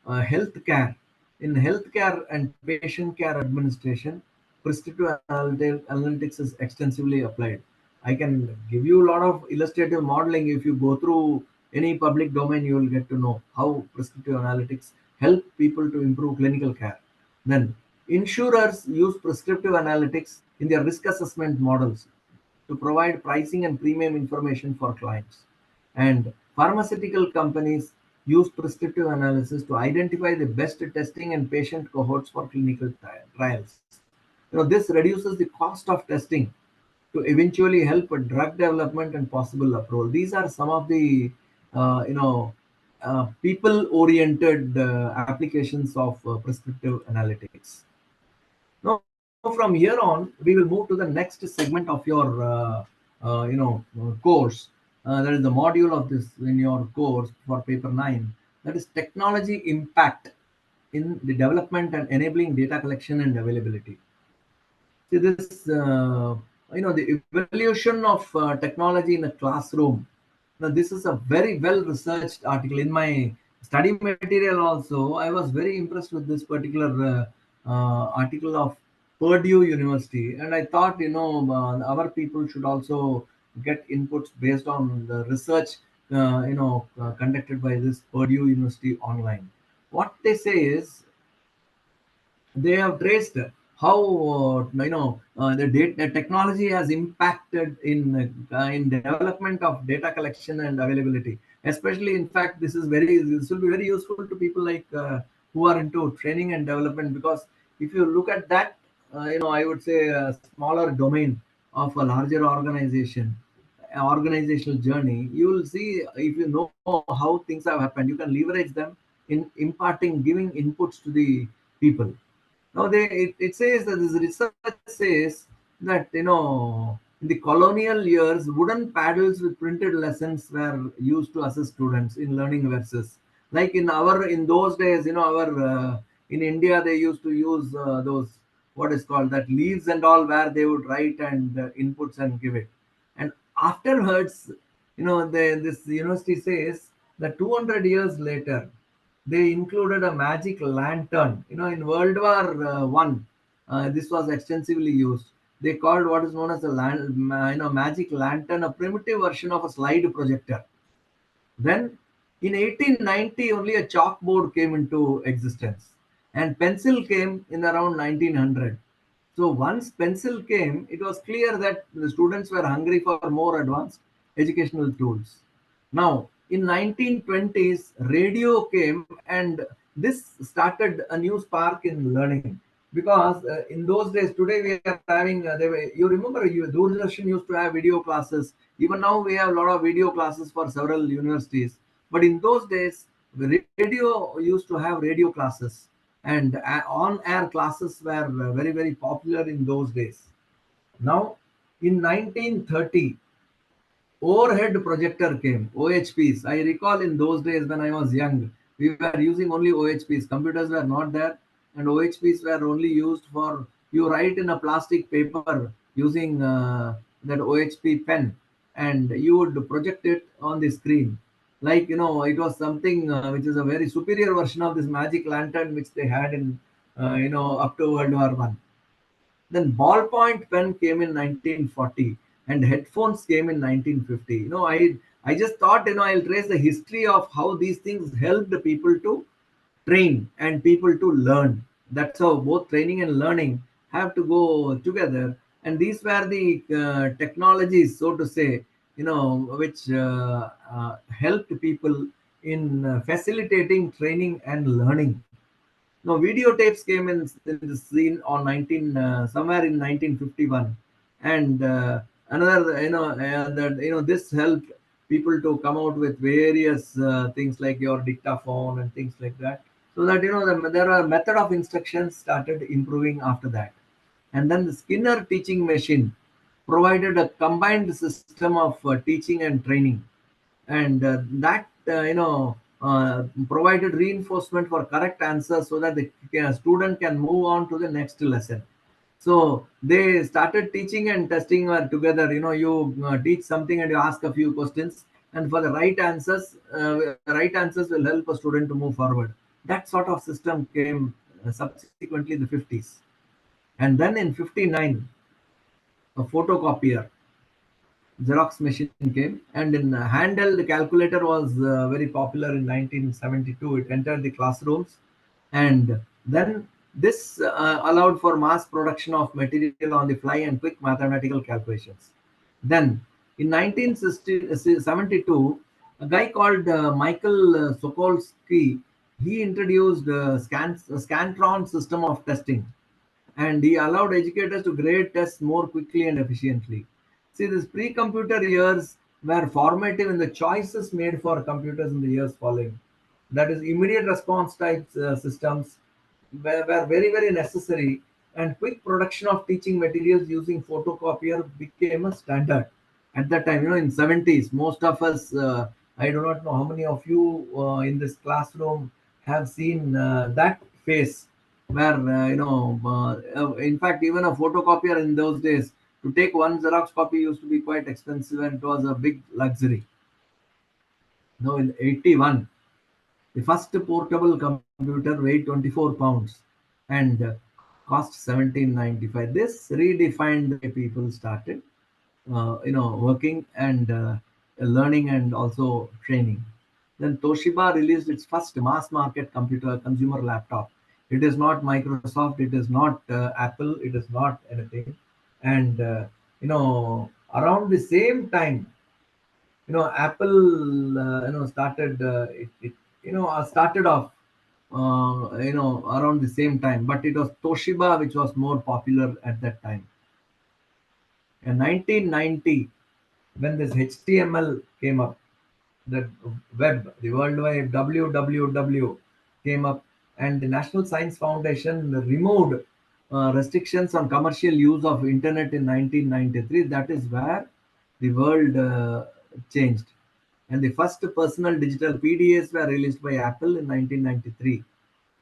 healthcare, in healthcare and patient care administration, prescriptive analytics is extensively applied. I can give you a lot of illustrative modeling. If you go through any public domain, you will get to know how prescriptive analytics help people to improve clinical care. Then, insurers use prescriptive analytics in their risk assessment models to provide pricing and premium information for clients. And pharmaceutical companies use prescriptive analysis to identify the best testing and patient cohorts for clinical trials. This reduces the cost of testing to eventually help with drug development and possible approval. These are some of the people-oriented applications of prescriptive analytics. Now, from here on, we will move to the next segment of your course. That is the module of this in your course for paper 9. That is technology impact in the development and enabling data collection and availability. See this, the evolution of technology in a classroom. Now, this is a very well researched article. In my study material also, I was very impressed with this particular article of Purdue University, and I thought, our people should also get inputs based on the research, conducted by this Purdue University online. What they say is, they have traced how the data technology has impacted in development of data collection and availability. Especially, in fact, this will be very useful to people like who are into training and development, because if you look at that, I would say a smaller domain of a larger organizational journey, you will see, if you know how things have happened, you can leverage them in imparting, giving inputs to the people. Now it says that this research says that in the colonial years, wooden paddles with printed lessons were used to assist students in learning verses. Like in those days, our in India they used to use those, what is called, that leaves and all, where they would write and inputs and give it. And afterwards, this university says that 200 years later, they included a magic lantern. In World War One, this was extensively used. They called what is known as a magic lantern, a primitive version of a slide projector. Then, in 1890, only a chalkboard came into existence, and pencil came in around 1900. So once pencil came, it was clear that the students were hungry for more advanced educational tools. Now, in 1920s, radio came, and this started a new spark in learning. Because in those days, today we are having, you remember, Doordarshan used to have video classes. Even now we have a lot of video classes for several universities. But in those days, the radio used to have radio classes, and on-air classes were very, very popular in those days. Now, in 1930, overhead projector came, OHPs. I recall in those days when I was young, we were using only OHPs. Computers were not there, and OHPs were only used for, you write in a plastic paper using that OHP pen, and you would project it on the screen. Like, it was something which is a very superior version of this magic lantern which they had in, up to World War One. Then ballpoint pen came in 1940, and headphones came in 1950. I just thought, I'll trace the history of how these things helped people to train and people to learn. That's how both training and learning have to go together. And these were the technologies, so to say, which helped people in facilitating training and learning. No, videotapes came in the scene on 19 somewhere in 1951, and another that this helped people to come out with various things like your dictaphone and things like that, so that there are method of instructions started improving after that. And then the Skinner teaching machine provided a combined system of teaching and training, and that provided reinforcement for correct answers so that the student can move on to the next lesson. So they started teaching and testing were together. You teach something and you ask a few questions, and for the right answers will help a student to move forward. That sort of system came subsequently in the 50s. And then in 59, a photocopier Xerox machine came, and in handheld calculator was very popular in 1972. It entered the classrooms, and then this allowed for mass production of material on the fly and quick mathematical calculations. Then in 1972, a guy called Michael Sokolsky, he introduced Scantron system of testing, and he allowed educators to grade tests more quickly and efficiently. See, these pre-computer years were formative in the choices made for computers in the years following. That is, immediate response type systems were very, very necessary, and quick production of teaching materials using photocopier became a standard. At that time, in 70s, most of us, I do not know how many of you in this classroom have seen that phase where, in fact, even a photocopier in those days, to take one Xerox copy used to be quite expensive, and it was a big luxury. Now in 81, the first portable computer weighed 24 pounds and cost 1795. This redefined the way people started, working and learning and also training. Then Toshiba released its first mass market computer, consumer laptop, It is not Microsoft. It is not Apple. It is not anything. And around the same time, Apple started started off around the same time, but it was Toshiba which was more popular at that time. In 1990, when this HTML came up, the web, the World Wide WWW came up, and the National Science Foundation removed restrictions on commercial use of internet in 1993. That is where the world changed. And the first personal digital PDAs were released by Apple in 1993.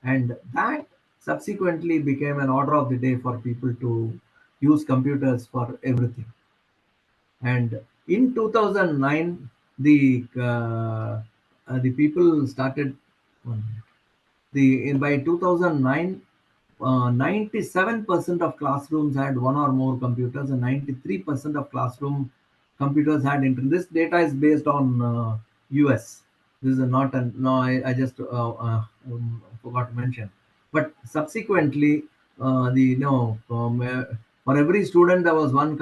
And that subsequently became an order of the day for people to use computers for everything. And in 2009, the people started by 2009, 97% of classrooms had one or more computers, and 93% of classroom computers had internet. This data is based on US. This is not an no. I just forgot to mention. But subsequently, for every student there was one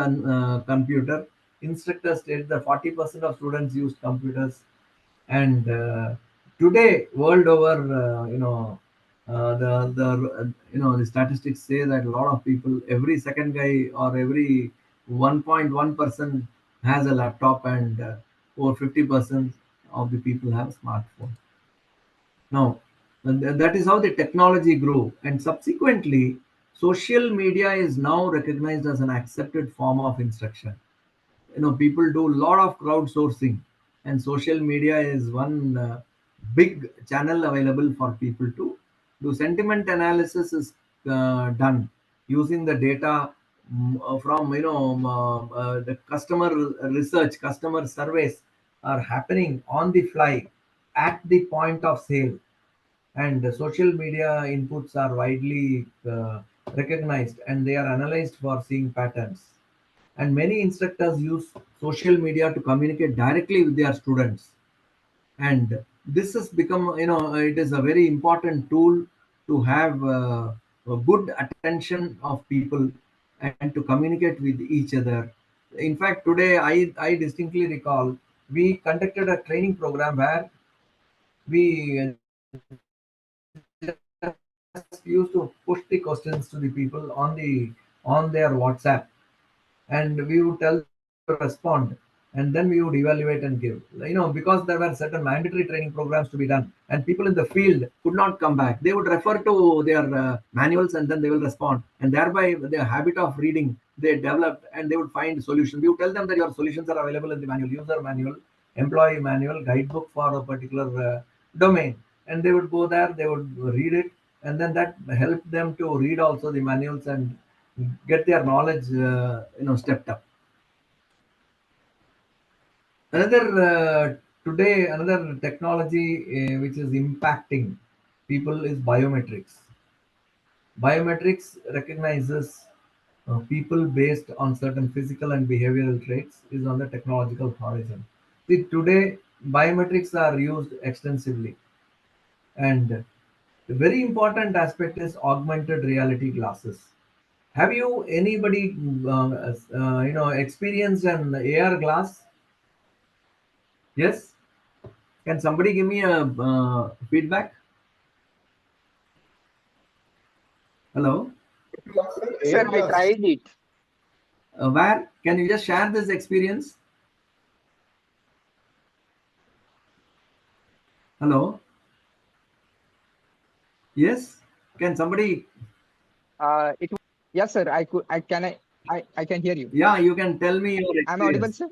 computer. Instructors stated that 40% of students used computers, and today world over, the statistics say that a lot of people, every second guy or every 1.1% has a laptop, and over 50% of the people have a smartphone. Now, that is how the technology grew, and subsequently, social media is now recognized as an accepted form of instruction. People do a lot of crowdsourcing, and social media is one big channel available for people to do. Sentiment analysis is done using the data from the customer research. Customer surveys are happening on the fly at the point of sale, and the social media inputs are widely recognized, and they are analyzed for seeing patterns. And many instructors use social media to communicate directly with their students, and this has become, it is a very important tool to have a good attention of people and to communicate with each other. In fact, today I distinctly recall we conducted a training program where we just used to push the questions to the people on their WhatsApp, and we would tell them to respond, and then we would evaluate and give, because there were certain mandatory training programs to be done, and people in the field could not come back. They would refer to their manuals, and then they will respond, and thereby their habit of reading they developed, and they would find solutions. We would tell them that your solutions are available in the manual, user manual, employee manual, guidebook for a particular domain, and they would go there, they would read it, and then that helped them to read also the manuals and get their knowledge stepped up. Another technology which is impacting people is biometrics. Biometrics recognizes people based on certain physical and behavioral traits, is on the technological horizon. See, today biometrics are used extensively, and the very important aspect is augmented reality glasses. Have you anybody experienced an AR glass? Yes. Can somebody give me a feedback? Hello. Sir, I tried it. Where can you just share this experience? Hello. Yes. Can somebody? Yes, sir. I can hear you. Yeah, you can tell me your experience. Am I audible, sir?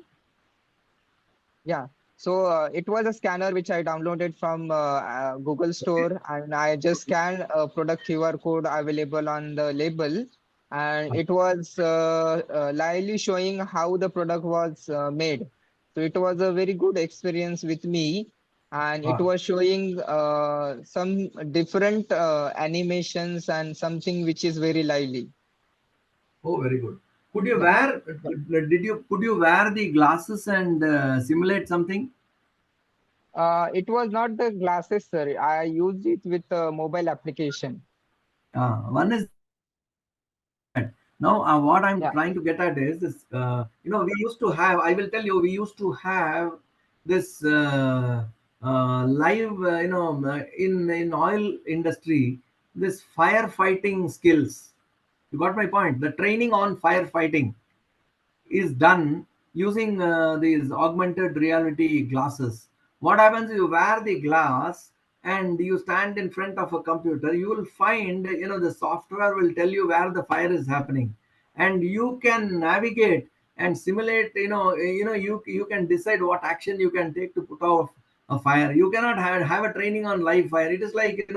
Yeah. So it was a scanner which I downloaded from Google Store, and I just scanned a product QR code available on the label, and it was lively showing how the product was made. So it was a very good experience with me, and it was showing some different animations and something which is very lively. Oh, very good. Could you wear? Could you wear the glasses and simulate something? It was not the glasses, sir. I used it with a mobile application. One is now what I'm Yeah. trying to get at is this. We used to have. I will tell you, we used to have this live. In oil industry, this firefighting skills. You got my point. The training on firefighting is done using these augmented reality glasses. What happens is you wear the glass and you stand in front of a computer. You will find, the software will tell you where the fire is happening, and you can navigate and simulate. You can decide what action you can take to put off a fire. You cannot have a training on live fire. It is like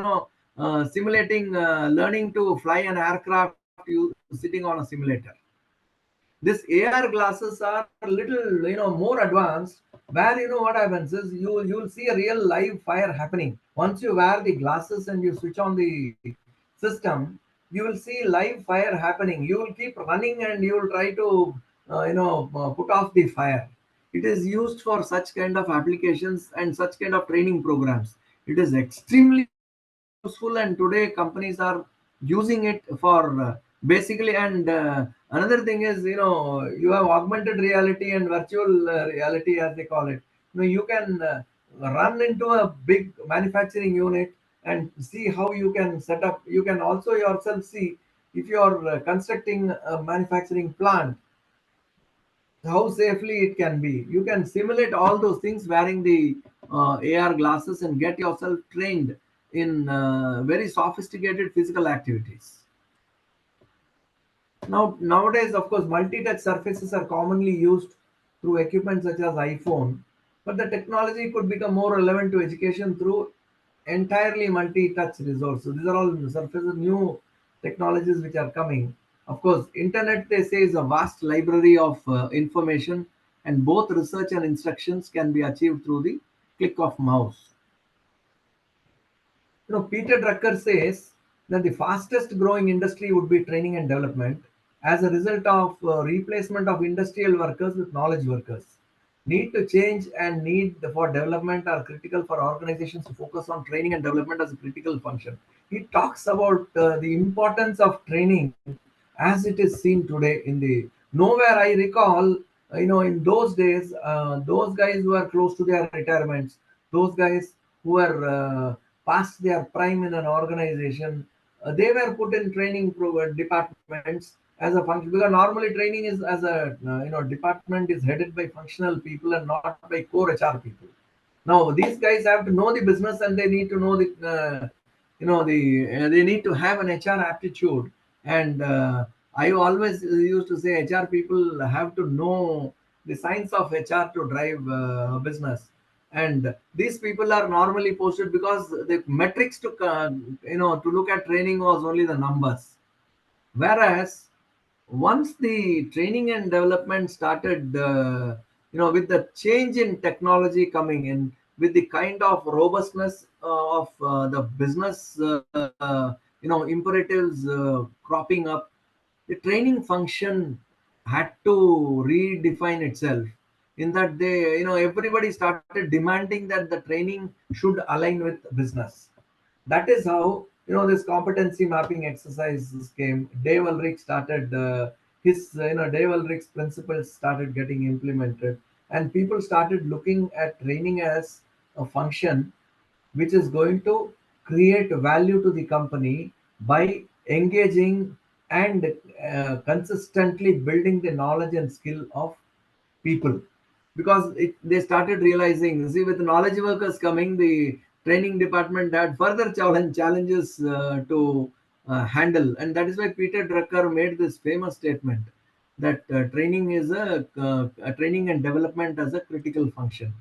simulating, learning to fly an aircraft you sitting on a simulator. This AR glasses are a little, more advanced, where what happens is you'll see a real live fire happening. Once you wear the glasses and you switch on the system, you will see live fire happening. You will keep running and you will try to put off the fire. It is used for such kind of applications and such kind of training programs. It is extremely useful, and today companies are using it for basically. And another thing is, you have augmented reality and virtual reality, as they call it. You can run into a big manufacturing unit and see how you can set up. You can also yourself see, if you are constructing a manufacturing plant, how safely it can be. You can simulate all those things wearing the AR glasses and get yourself trained in very sophisticated physical activities. Nowadays, of course, multi-touch surfaces are commonly used through equipment such as iPhone, but the technology could become more relevant to education through entirely multi-touch resources. These are all surfaces, new technologies which are coming. Of course, internet, they say, is a vast library of information, and both research and instructions can be achieved through the click of mouse. Peter Drucker says that the fastest growing industry would be training and development as a result of replacement of industrial workers with knowledge workers. Need to change and need for development are critical for organizations to focus on training and development as a critical function. He talks about the importance of training as it is seen today in the nowhere. I recall, in those days, those guys who are close to their retirements, those guys who are past their prime in an organization, they were put in training departments as a function, because normally training is as a department is headed by functional people and not by core HR people. Now these guys have to know the business, and they need to know the they need to have an HR aptitude. And I always used to say HR people have to know the science of HR to drive business. And these people are normally posted because the metrics to to look at training was only the numbers. Whereas once the training and development started, with the change in technology coming in, with the kind of robustness of the business, imperatives cropping up, the training function had to redefine itself. In that, everybody started demanding that the training should align with business. That is how this competency mapping exercises came. Dave Ulrich started his Dave Ulrich's principles started getting implemented, and people started looking at training as a function which is going to create value to the company by engaging and consistently building the knowledge and skill of people. Because they started realizing, see, with knowledge workers coming, the training department had further challenges to handle. And that is why Peter Drucker made this famous statement that training is a training and development as a critical function.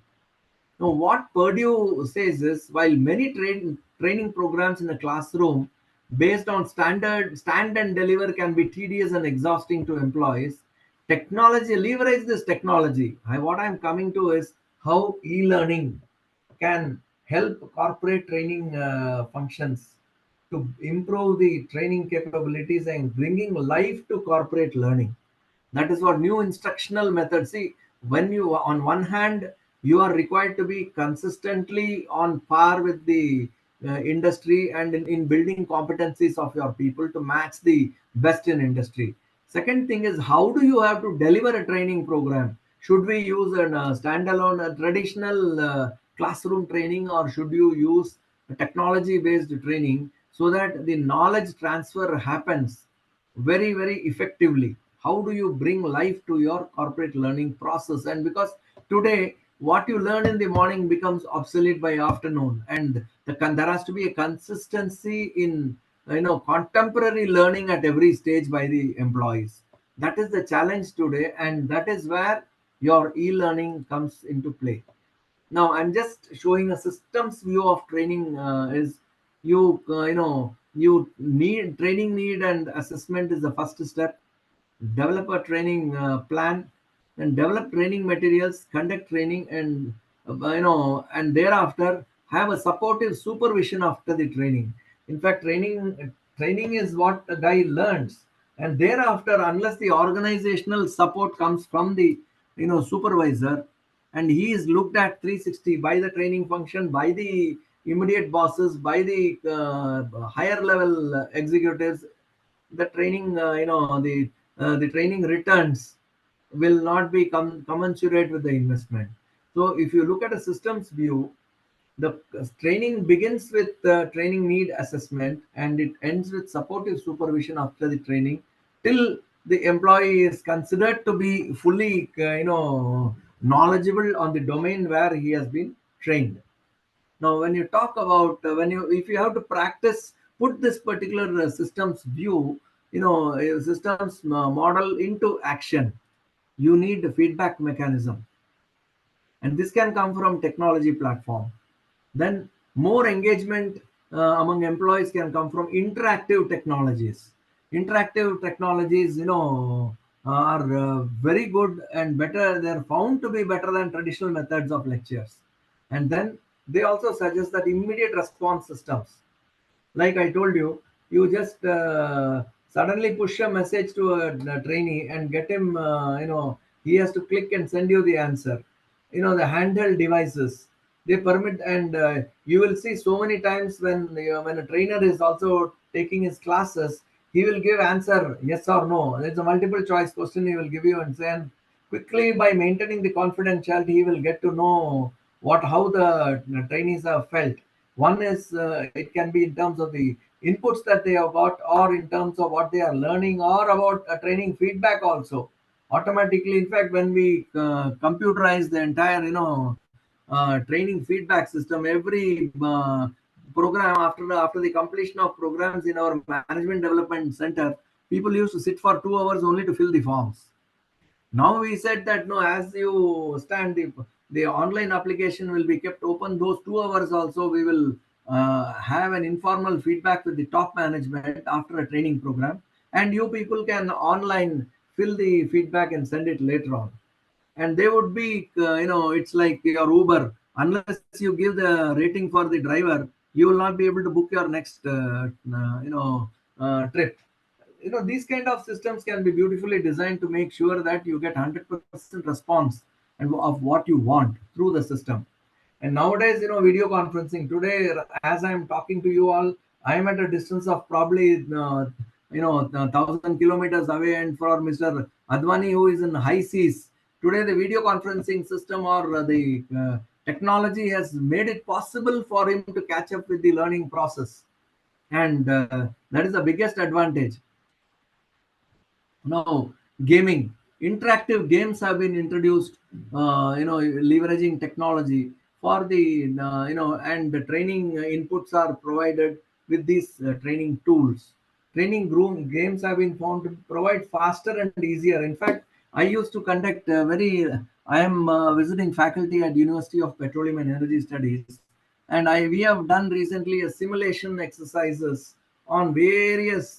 Now, what Purdue says is, while many training programs in a classroom based on standard stand and deliver can be tedious and exhausting to employees, leverage this technology. What I'm coming to is how e-learning can help corporate training functions to improve the training capabilities and bringing life to corporate learning. That is what new instructional methods. See, when you, on one hand, you are required to be consistently on par with the industry and in building competencies of your people to match the best in industry. Second thing is, how do you have to deliver a training program? Should we use a standalone traditional classroom training, or should you use technology based training so that the knowledge transfer happens very very effectively? How do you bring life to your corporate learning process? And because today what you learn in the morning becomes obsolete by afternoon, and there has to be a consistency in contemporary learning at every stage by the employees. That is the challenge today, and that is where your e-learning comes into play. Now I'm just showing a systems view of training. Is you you know you need training need and assessment is the first step. Develop a training plan, and develop training materials, conduct training, and and thereafter have a supportive supervision after the training. In fact, training is what the guy learns, and thereafter, unless the organizational support comes from the supervisor, and he is looked at 360 by the training function, by the immediate bosses, by the higher level executives, the training the training returns will not be commensurate with the investment. So if you look at a systems view, the training begins with training need assessment, and it ends with supportive supervision after the training, till the employee is considered to be fully knowledgeable on the domain where he has been trained. Now, when you talk about if you have to practice, put this particular systems view, systems model into action, you need a feedback mechanism, and this can come from technology platform. Then more engagement among employees can come from interactive technologies. Interactive technologies, are very good and better. They're found to be better than traditional methods of lectures. And then they also suggest that immediate response systems, like I told you, you just suddenly push a message to a trainee and get him, he has to click and send you the answer. The handheld devices, they permit, and you will see so many times when a trainer is also taking his classes, he will give answer yes or no. It's a multiple choice question he will give you, and then quickly, by maintaining the confidentiality, he will get to know how the trainees have felt. One is it can be in terms of the inputs that they have got, or in terms of what they are learning, or about training feedback also. Automatically, in fact, when we computerize the entire, training feedback system, every program, after the completion of programs in our management development center, people used to sit for 2 hours only to fill the forms. Now we said that no, as you stand, the online application will be kept open. Those 2 hours also we will have an informal feedback with the top management after a training program, and you people can online fill the feedback and send it later on. And they would be, it's like your Uber. Unless you give the rating for the driver, you will not be able to book your next, trip. These kind of systems can be beautifully designed to make sure that you get 100% response and of what you want through the system. And nowadays, video conferencing today, as I'm talking to you all, I am at a distance of probably 1,000 kilometers away, and for Mr. Advani, who is in high seas, today the video conferencing system, or the technology has made it possible for him to catch up with the learning process, and that is the biggest advantage. Now, gaming, interactive games have been introduced, leveraging technology for the, and the training inputs are provided with these training tools. Training games have been found to provide faster and easier. In fact, I used to conduct I am visiting faculty at University of Petroleum and Energy Studies, and we have done recently a simulation exercises on various,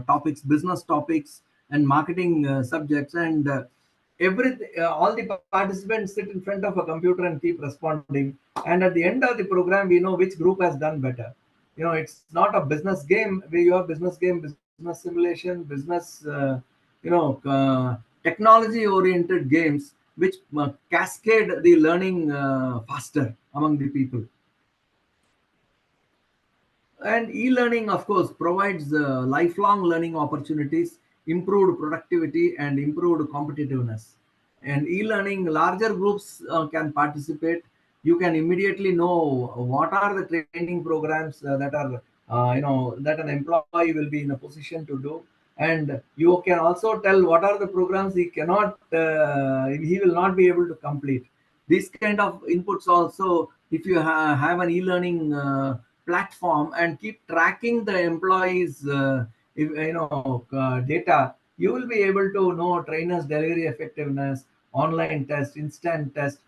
topics, business topics, and marketing subjects, and all the participants sit in front of a computer and keep responding. And at the end of the program, we know which group has done better. It's not a business game where you have business game, business simulation, business, technology oriented games which cascade the learning faster among the people. And e-learning, of course, provides lifelong learning opportunities, improved productivity, and improved competitiveness. And e-learning, larger groups can participate. You can immediately know what are the training programs that are, that an employee will be in a position to do. And you can also tell what are the programs he will not be able to complete. These kind of inputs also, if you have an e-learning platform and keep tracking the employees data, you will be able to know trainers delivery effectiveness, online test, instant test.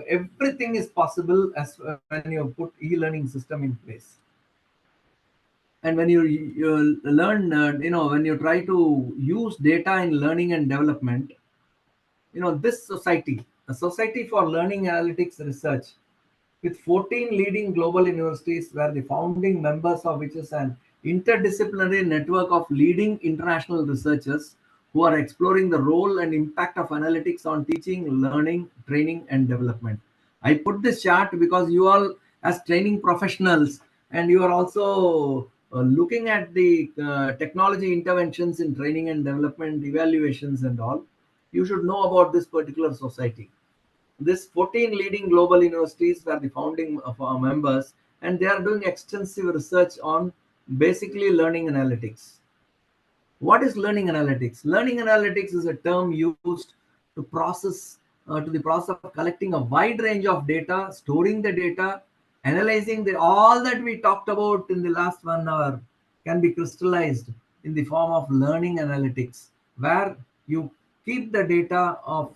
Everything is possible as when you put e-learning system in place. And when you learn, when you try to use data in learning and development, this society, a society for learning analytics research, with 14 leading global universities, where the founding members of which is an interdisciplinary network of leading international researchers who are exploring the role and impact of analytics on teaching, learning, training, and development. I put this chart because you all, as training professionals, and you are also looking at the technology interventions in training and development, evaluations, and all, you should know about this particular society. This 14 leading global universities were the founding of our members, and they are doing extensive research on basically learning analytics. What is learning analytics? Learning analytics is a term used to the process of collecting a wide range of data, storing the data, analyzing all that we talked about in the last 1 hour can be crystallized in the form of learning analytics, where you keep the data of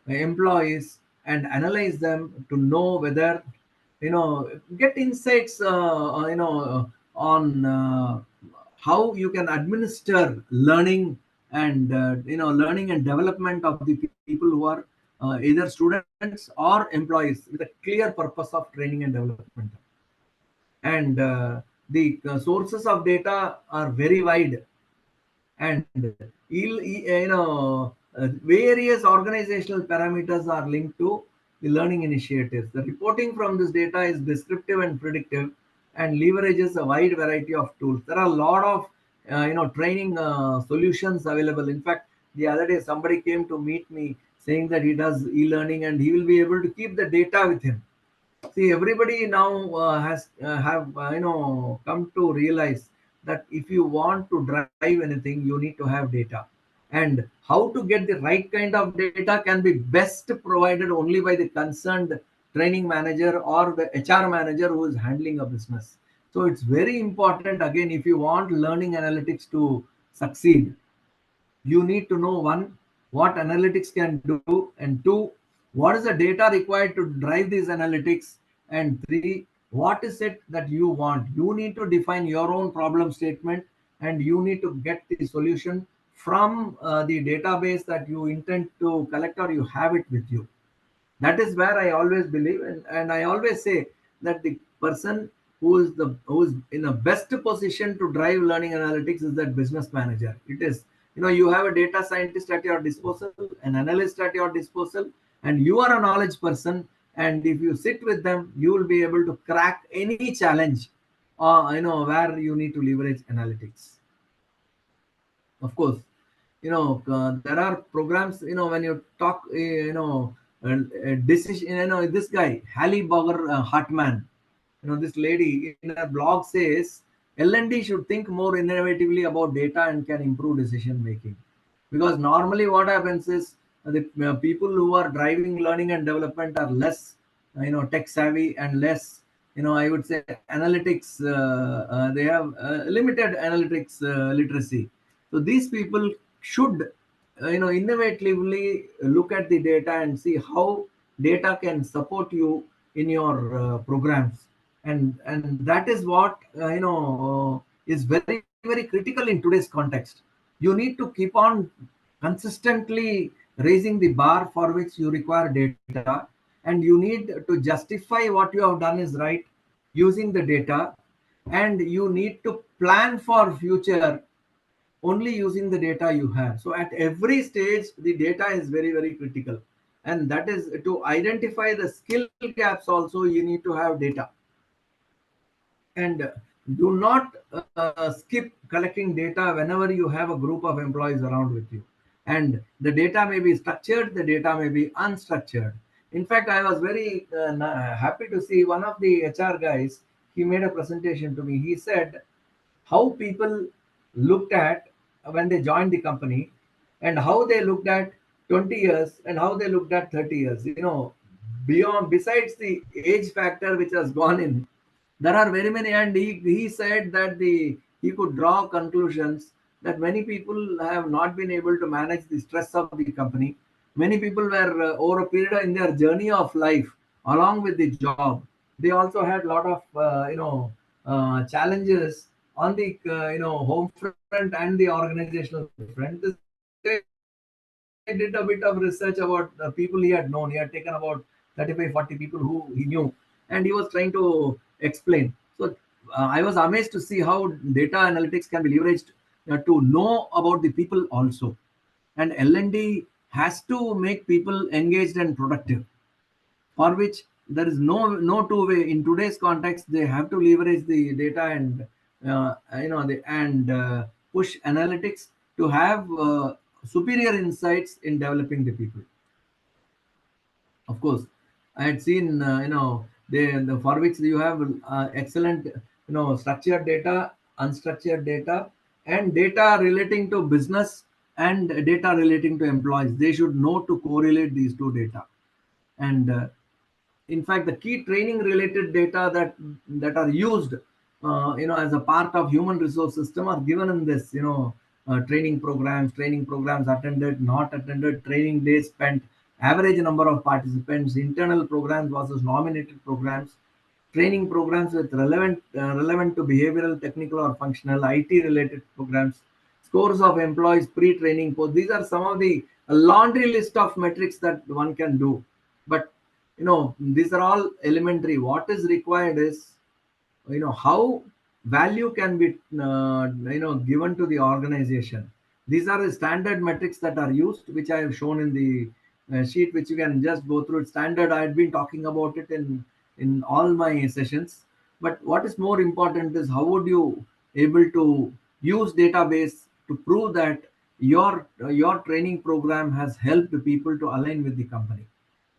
employees and analyze them to know whether, get insights on how you can administer learning and learning and development of the people who are either students or employees, with a clear purpose of training and development. And the sources of data are very wide, and various organizational parameters are linked to the learning initiatives. The reporting from this data is descriptive and predictive, and leverages a wide variety of tools. There are a lot of training solutions available. In fact, the other day somebody came to meet me saying that he does e-learning and he will be able to keep the data with him. See, everybody now has have come to realize that if you want to drive anything, you need to have data. And how to get the right kind of data can be best provided only by the concerned training manager or the HR manager who is handling a business. So it's very important, again, if you want learning analytics to succeed, you need to know, one, what analytics can do, and two, what is the data required to drive these analytics, and three, what is it that you want. You need to define your own problem statement, and you need to get the solution from the database that you intend to collect, or you have it with you. That is where I always believe, and I always say that the person who is in a best position to drive learning analytics is that business manager. It is, you have a data scientist at your disposal, an analyst at your disposal, and you are a knowledge person. And if you sit with them, you will be able to crack any challenge where you need to leverage analytics. Of course, there are programs, when you talk, decision, this guy Halle Bogger Hartman, this lady in her blog says L&D should think more innovatively about data and can improve decision making. Because normally what happens is the people who are driving learning and development are less tech savvy, and less, I would say, analytics, they have limited analytics literacy. So these people should innovatively look at the data and see how data can support you in your programs. And that is what is very, very critical in today's context. You need to keep on consistently raising the bar for which you require data, and you need to justify what you have done is right using the data, and you need to plan for future only using the data you have. So at every stage, the data is very, very critical. And that is, to identify the skill gaps also, you need to have data. And do not skip collecting data whenever you have a group of employees around with you. And the data may be structured, the data may be unstructured. In fact, I was very happy to see one of the HR guys. He made a presentation to me. He said how people looked at when they joined the company, and how they looked at 20 years and how they looked at 30 years. Beyond, besides the age factor which has gone in, there are very many. And he said that he could draw conclusions that many people have not been able to manage the stress of the company. Many people were over a period in their journey of life along with the job, they also had a lot of challenges on the home front and the organizational front. This guy did a bit of research about the people he had known. He had taken about 35, 40 people who he knew, and he was trying to explain. So I was amazed to see how data analytics can be leveraged to know about the people also. And L&D has to make people engaged and productive, for which there is no two way. In today's context, they have to leverage the data and push analytics to have superior insights in developing the people. Of course, I had seen the for which you have excellent structured data, unstructured data, and data relating to business and data relating to employees. They should know to correlate these two data. And in fact, the key training related data that are used as a part of human resource system are given in this training programs attended, not attended, training days spent, average number of participants, internal programs versus nominated programs, training programs with relevant to behavioral, technical or functional, IT related programs, scores of employees pre-training. These are some of the laundry list of metrics that one can do. But these are all elementary. What is required is how value can be given to the organization. These are the standard metrics that are used, which I have shown in the sheet, which you can just go through. It's standard. I had been talking about it in all my sessions. But what is more important is how would you able to use database to prove that your training program has helped people to align with the company.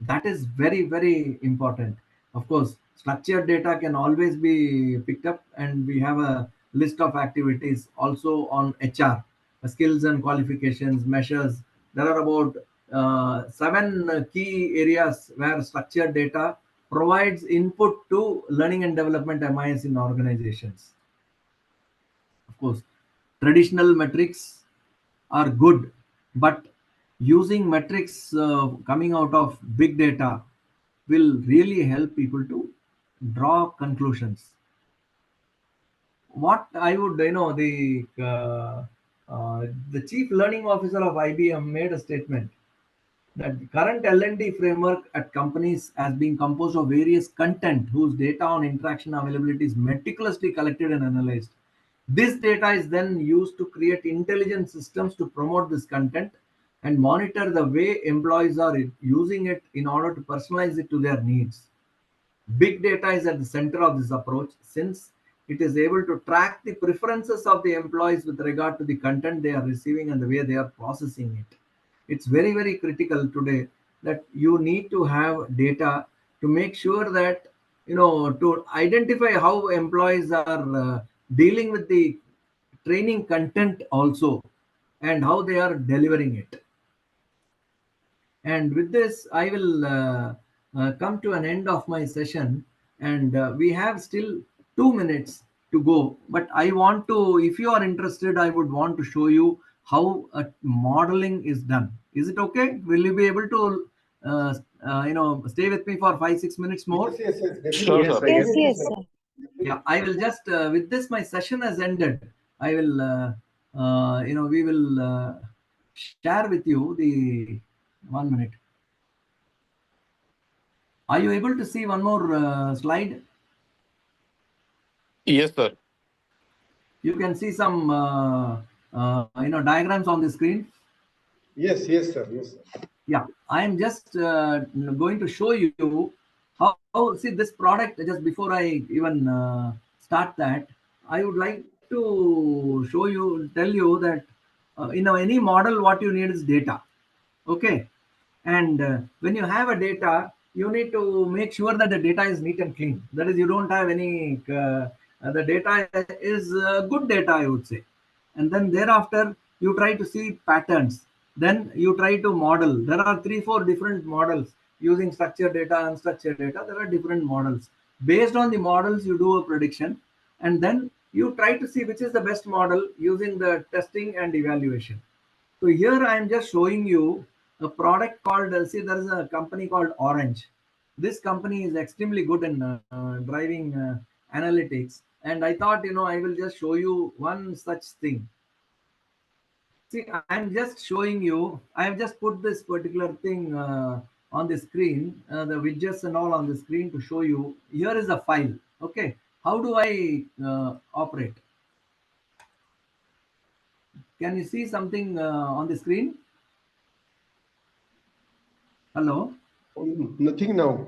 That is very, very important. Of course, structured data can always be picked up, and we have a list of activities also on HR, skills and qualifications measures. There are about 7 key areas where structured data provides input to learning and development MIS in organizations. Of course, traditional metrics are good, but using metrics coming out of big data will really help people to draw conclusions. What I would, the chief learning officer of IBM made a statement that the current L&D framework at companies has been composed of various content whose data on interaction availability is meticulously collected and analyzed. This data is then used to create intelligent systems to promote this content and monitor the way employees are using it in order to personalize it to their needs. Big data is at the center of this approach, since it is able to track the preferences of the employees with regard to the content they are receiving and the way they are processing it. It's very, very critical today that you need to have data to make sure that, to identify how employees are dealing with the training content also, and how they are delivering it. And with this, I will come to an end of my session, and we have still 2 minutes to go. But I want to, if you are interested, I would want to show you how modeling is done. Is it okay? Will you be able to, stay with me for 5-6 minutes more? Yes, definitely. Sure, Yes, sir. Yes, Definitely, yes, sir. sir. Yeah, I will just, with this, my session has ended. I will, we will share with you the 1 minute. Are you able to see one more slide? Yes, sir. You can see some diagrams on the screen. Yes, sir. Yes, sir. Yeah, I am just going to show you how see this product. Just before I even start that, I would like to tell you that any model, what you need is data. Okay. And when you have a data, you need to make sure that the data is neat and clean. That is, you don't have any, the data is good data, I would say. And then thereafter, you try to see patterns. Then you try to model. There are 3-4 different models using structured data, unstructured data. There are different models. Based on the models, you do a prediction. And then you try to see which is the best model using the testing and evaluation. So here I am just showing you a product called, see, there is a company called Orange. This company is extremely good in driving analytics. And I thought, I will just show you one such thing. See, I'm just showing you, I have just put this particular thing on the screen, the widgets and all on the screen to show you. Here is a file. Okay. How do I operate? Can you see something on the screen? Hello? Nothing now.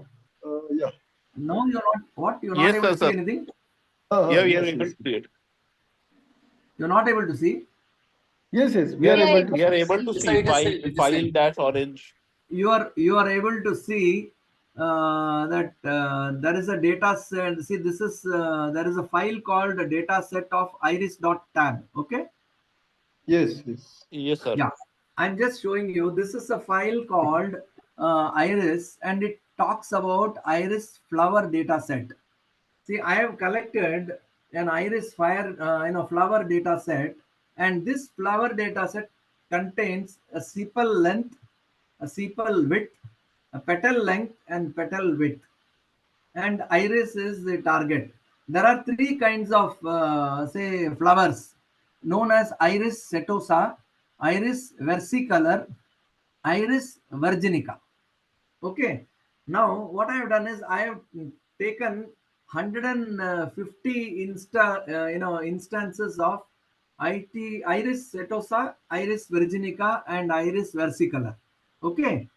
Yeah. No, you're not. What? You're not Yes, able sir, to see sir. anything? Yeah, we are Yes, able yes. to see it. You're not able to see? Yes, yes. We We are are, able we to are see. able to Sir, see it is file dash orange. You are able to see that there is a data set. See, this is there is a file called a data set of iris.tab. Okay. Yes, yes. Yes, sir. Yeah. I'm just showing you. This is a file called iris, and it talks about iris flower data set. See, I have collected an iris flower data set, and this flower data set contains a sepal length, a sepal width, a petal length, and petal width. And iris is the target. There are 3 kinds of, say, flowers known as iris setosa, iris versicolor, iris virginica. Okay. Now, what I have done is I have taken 150 instances of iris setosa, iris virginica, and iris versicolor. Okay.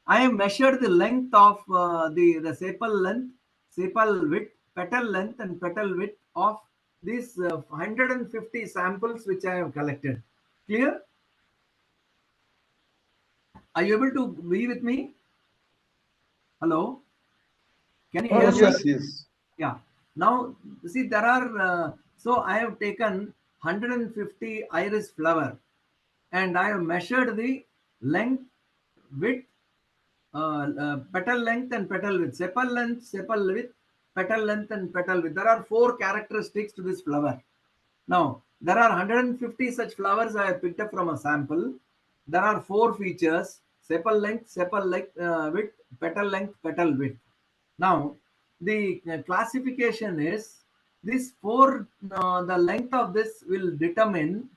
I have measured the length of the sepal length, sepal width, petal length, and petal width of these 150 samples which I have collected. Clear? Are you able to be with me? Hello? Can you hear me? Yes, yes. Yeah. Now, see, there are, so I have taken 150 iris flower and I have measured the length, width, petal length and petal width. Sepal length, sepal width, petal length and petal width. There are 4 characteristics to this flower. Now, there are 150 such flowers I have picked up from a sample. There are 4 features: sepal length, width, petal length, petal width. Now, the classification is this 4, the length of this will determine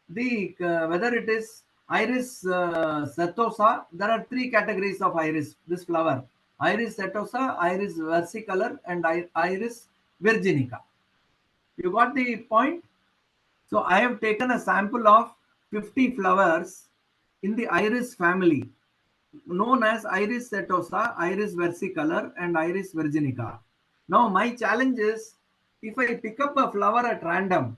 the whether it is iris setosa. There are 3 categories of iris, this flower: iris setosa, iris versicolor, and iris virginica. You got the point? So I have taken a sample of 50 flowers in the iris family known as iris setosa, iris versicolor, and iris virginica. Now my challenge is, if I pick up a flower at random,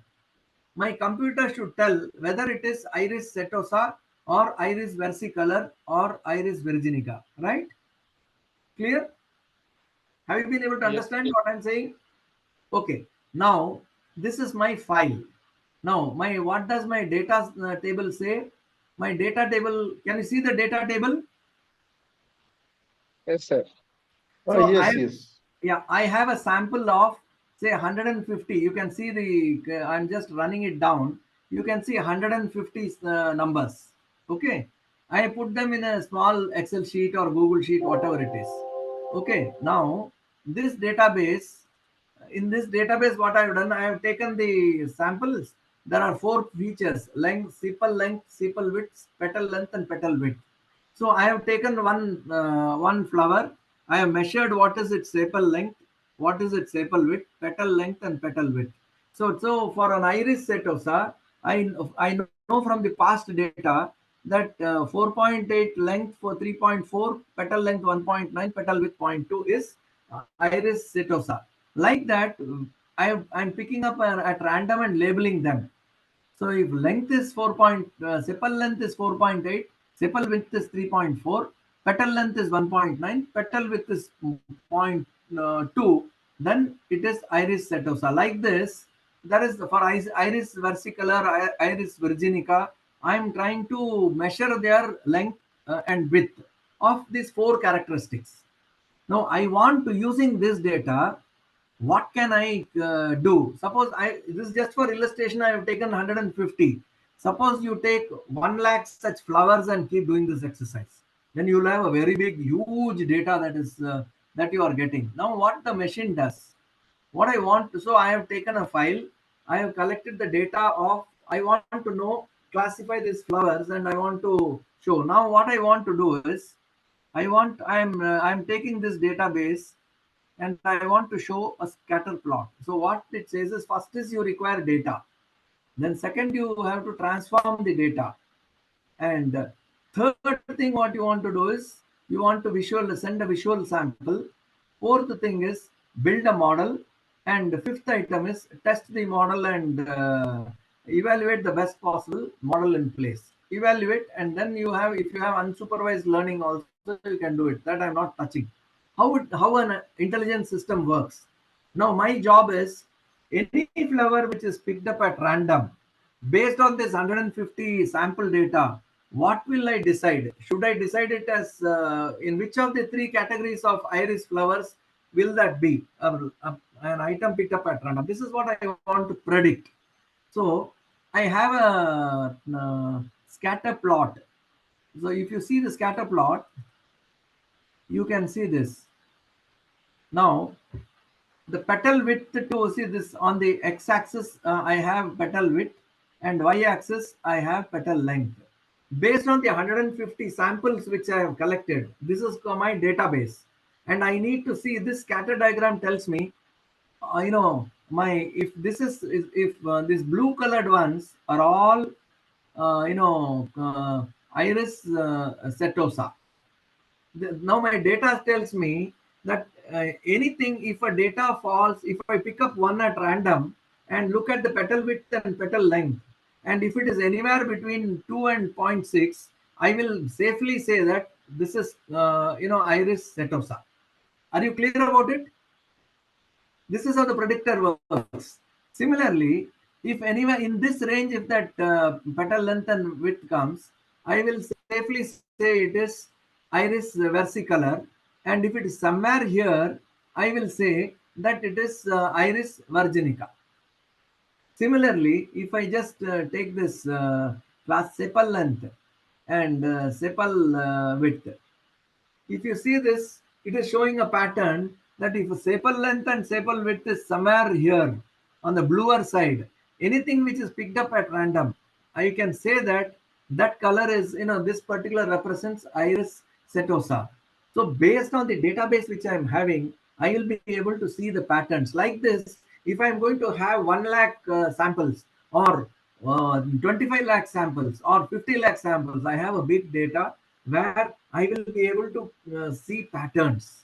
my computer should tell whether it is iris setosa or iris versicolor or iris virginica, right? Clear? Have you been able to Yes. understand what I'm saying? Okay. Now this is my file. Now what does my data table say? My data table, can you see the data table? Yes, sir. So Yes, yes. yeah, I have a sample of say 150. You can see the, I'm just running it down. You can see 150 numbers. Okay. I put them in a small Excel sheet or Google sheet, whatever it is. Okay. Now this database, in this database, what I have done, I have taken the samples. There are 4 features: length, sepal width, petal length, and petal width. So I have taken one flower. I have measured what is its sepal length, what is its sepal width, petal length, and petal width. So for an iris setosa, I know from the past data that 4.8 length for 3.4, petal length 1.9, petal width 0.2 is iris setosa. Like that, I'm picking up at random and labeling them. So if length is 4 point, sepal length is 4.8, sepal width is 3.4, petal length is 1.9, petal width is 0.2, then it is iris setosa. Like this, that is for iris versicolor, iris virginica. I am trying to measure their length and width of these 4 characteristics. Now I want to, using this data, what can I do? Suppose this is just for illustration, I have taken 150. Suppose you take 1 lakh such flowers and keep doing this exercise, then you will have a very big, huge data that is that you are getting. Now what the machine does, what I want to, so I have taken a file, I have collected the data of, I want to know, classify these flowers, and I want to show. Now what I want to do is, I'm taking this database and I want to show a scatter plot. So what it says is, first is you require data. Then second, you have to transform the data. And third thing what you want to do is, you want to send a visual sample. Fourth thing is build a model. And the fifth item is test the model and evaluate the best possible model in place. Evaluate, and then you have, if you have unsupervised learning also, you can do it. That I'm not touching. How an intelligent system works. Now my job is, any flower which is picked up at random, based on this 150 sample data, what will I decide? Should I decide it as in which of the 3 categories of iris flowers will that be an item picked up at random? This is what I want to predict. So I have a scatter plot. So if you see the scatter plot, you can see this. Now the petal width, to see this on the x-axis, I have petal width, and y-axis I have petal length. Based on the 150 samples which I have collected, this is my database, and I need to see, this scatter diagram tells me, if this is, if these blue colored ones are all iris setosa. Now my data tells me that anything, if a data falls, if I pick up one at random and look at the petal width and petal length, and if it is anywhere between 2 and 0.6, I will safely say that this is iris setosa. Are you clear about it? This is how the predictor works. Similarly, if anywhere in this range, if that petal length and width comes, I will safely say it is iris versicolor, and if it is somewhere here, I will say that it is iris virginica. Similarly, if I just take this class sepal length and sepal width, if you see this, it is showing a pattern that if sepal length and sepal width is somewhere here on the bluer side, anything which is picked up at random, I can say that that color is, this particular represents iris setosa. So based on the database which I am having, I will be able to see the patterns. Like this, if I am going to have 1 lakh samples, or 25 lakh samples, or 50 lakh samples, I have a big data where I will be able to see patterns.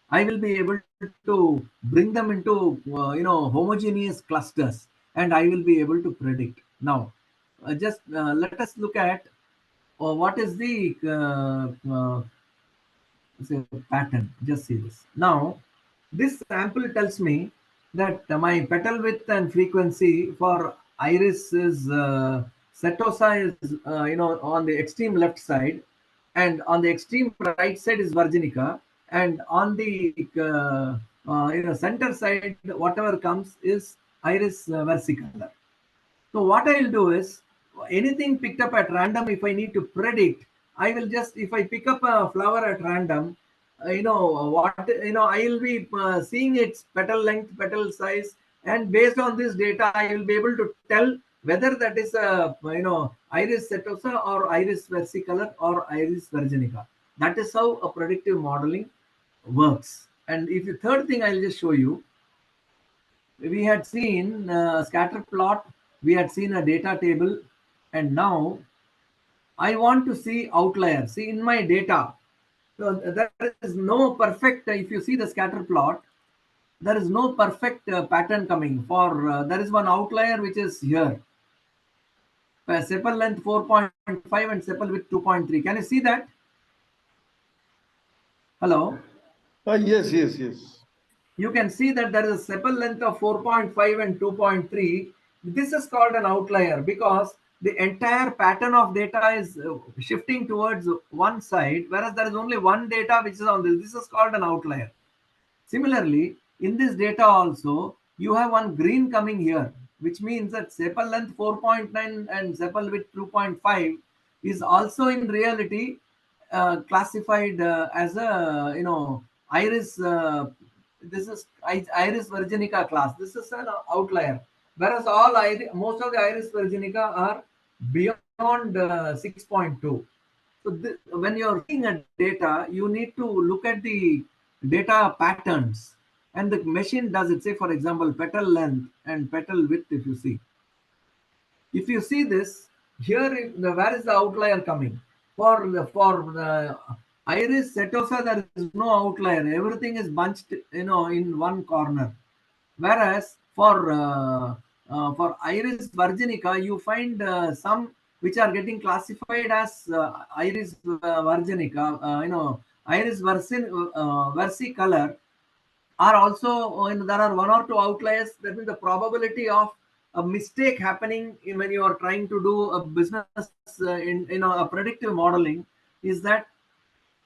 I will be able to bring them into homogeneous clusters, and I will be able to predict. Now, just let us look at what is the say pattern. Just see this. Now, this sample tells me that my petal width and frequency for iris is setosa is on the extreme left side, and on the extreme right side is virginica, and on the center side, whatever comes is iris versicolor. So what I will do is, anything picked up at random, if I need to predict, I will just, if I pick up a flower at random, I will be seeing its petal length, petal size, and based on this data, I will be able to tell whether that is a iris setosa or iris versicolor or iris virginica. That is how a predictive modeling works. And if the third thing I'll just show you, we had seen scatter plot, we had seen a data table, and now I want to see outliers. See, in my data, so there is no perfect, if you see the scatter plot, there is no perfect pattern coming. For there is one outlier which is here. Sepal length 4.5 and sepal width 2.3. Can you see that? Hello? Yes, yes, yes. You can see that there is a sepal length of 4.5 and 2.3. This is called an outlier because the entire pattern of data is shifting towards one side, whereas there is only one data which is on this. This is called an outlier. Similarly, in this data also, you have one green coming here, which means that sepal length 4.9 and sepal width 2.5 is also in reality classified as a, iris. This is iris virginica class. This is an outlier, whereas most of the iris virginica are beyond 6.2. So when you're seeing a data, you need to look at the data patterns, and the machine does it. Say, for example, petal length and petal width. If you see this here, where is the outlier coming? For the iris setosa, there is no outlier. Everything is bunched, in one corner. Whereas for iris virginica, you find some which are getting classified as iris virginica. Iris versicolor are also, there are one or two outliers. That means the probability of a mistake happening when you are trying to do a business in a predictive modeling is that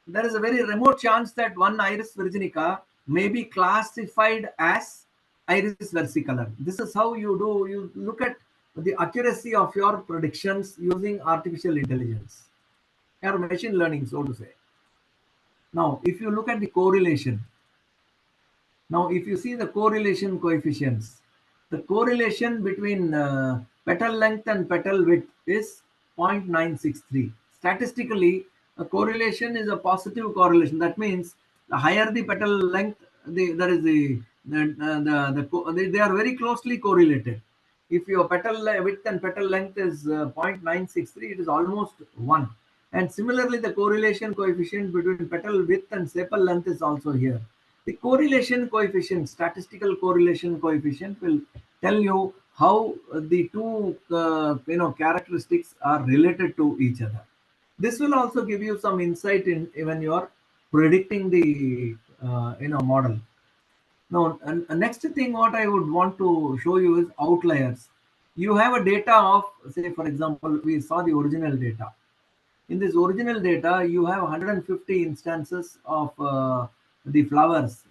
there is a very remote chance that one iris virginica may be classified as iris versicolor. This is how you look at the accuracy of your predictions using artificial intelligence or machine learning, so to say. Now, if you look at the correlation, now if you see the correlation coefficients, the correlation between petal length and petal width is 0.963. Statistically, a correlation is a positive correlation. That means the higher the petal length, they are very closely correlated. If your petal width and petal length is 0.963, it is almost 1. And similarly, the correlation coefficient between petal width and sepal length is also here. The correlation coefficient, statistical correlation coefficient, will tell you how the two characteristics are related to each other. This will also give you some insight in when you are predicting the model. Now, and next thing what I would want to show you is outliers. You have a data of, say, for example, we saw the original data. In this original data, you have 150 instances of the flowers,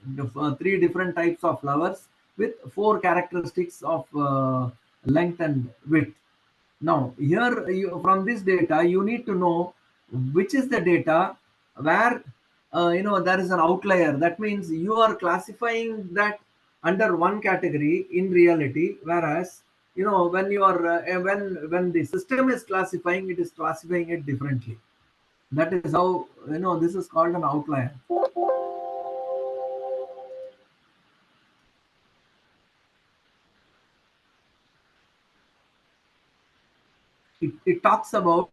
three different types of flowers with 4 characteristics of length and width. Now, here from this data, you need to know which is the data where there is an outlier. That means you are classifying that under one category in reality, whereas when you are when the system is classifying, it is classifying it differently. That is how this is called an outlier. It talks about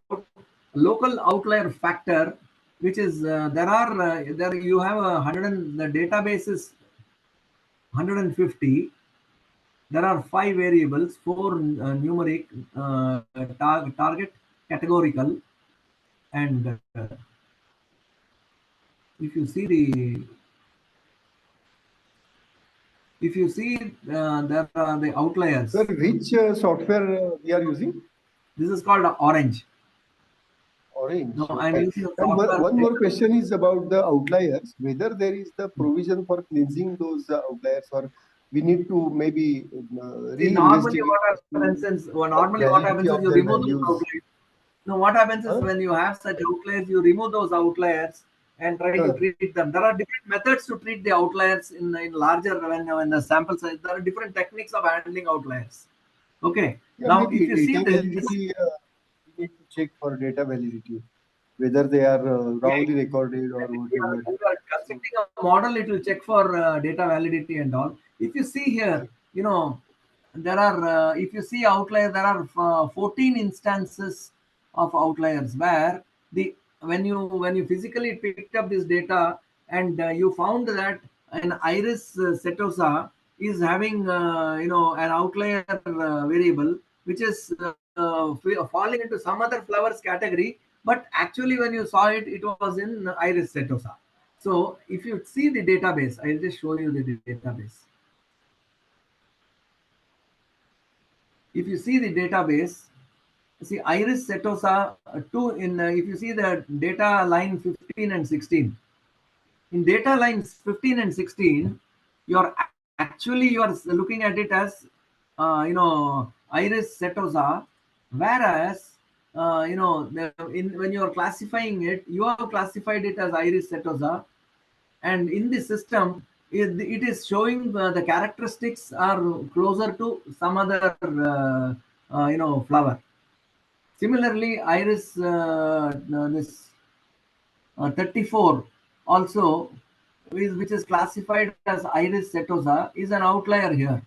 local outlier factor, which is there you have 100, the database is 150. There are 5 variables, 4 numeric, target, categorical, and if you see there are the outliers. Sir, which software we are using? This is called Orange. Orange. No, Okay. I'm using And one more question is about the outliers, whether there is the provision for cleansing those outliers, or we need to maybe normally reinvestigate what happens is you remove those outliers. No, what happens is when you have such outliers, you remove those outliers and try to treat them. There are different methods to treat the outliers in larger when the sample size. There are different techniques of handling outliers. Okay. Yeah, now, maybe if you see data this, validity, we need to check for data validity, whether they are wrongly recorded or whatever. If you are constructing a model, it will check for data validity and all. If you see here, there are, if you see outlier, there are 14 instances of outliers where when you physically picked up this data and you found that an iris setosa is having an outlier variable which is falling into some other flowers category, but actually when you saw it, it was in iris setosa. So if you see the database, I'll just show you the database. If you see the database, see iris setosa 2 in if you see the data line 15 and 16. In data lines 15 and 16, you're looking at it as iris setosa, whereas when you're classifying it, you have classified it as iris setosa, and in the system it is showing the characteristics are closer to some other flower. Similarly, iris this 34 also, which is classified as iris setosa, is an outlier here.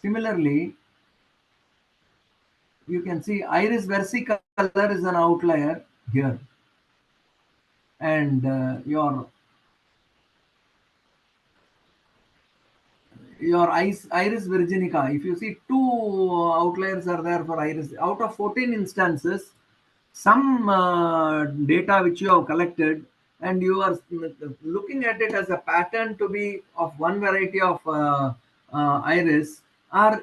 Similarly, you can see iris versicolor is an outlier here, and your iris virginica, if you see, two outliers are there for iris out of 14 instances. Some data which you have collected, and you are looking at it as a pattern to be of one variety of iris, are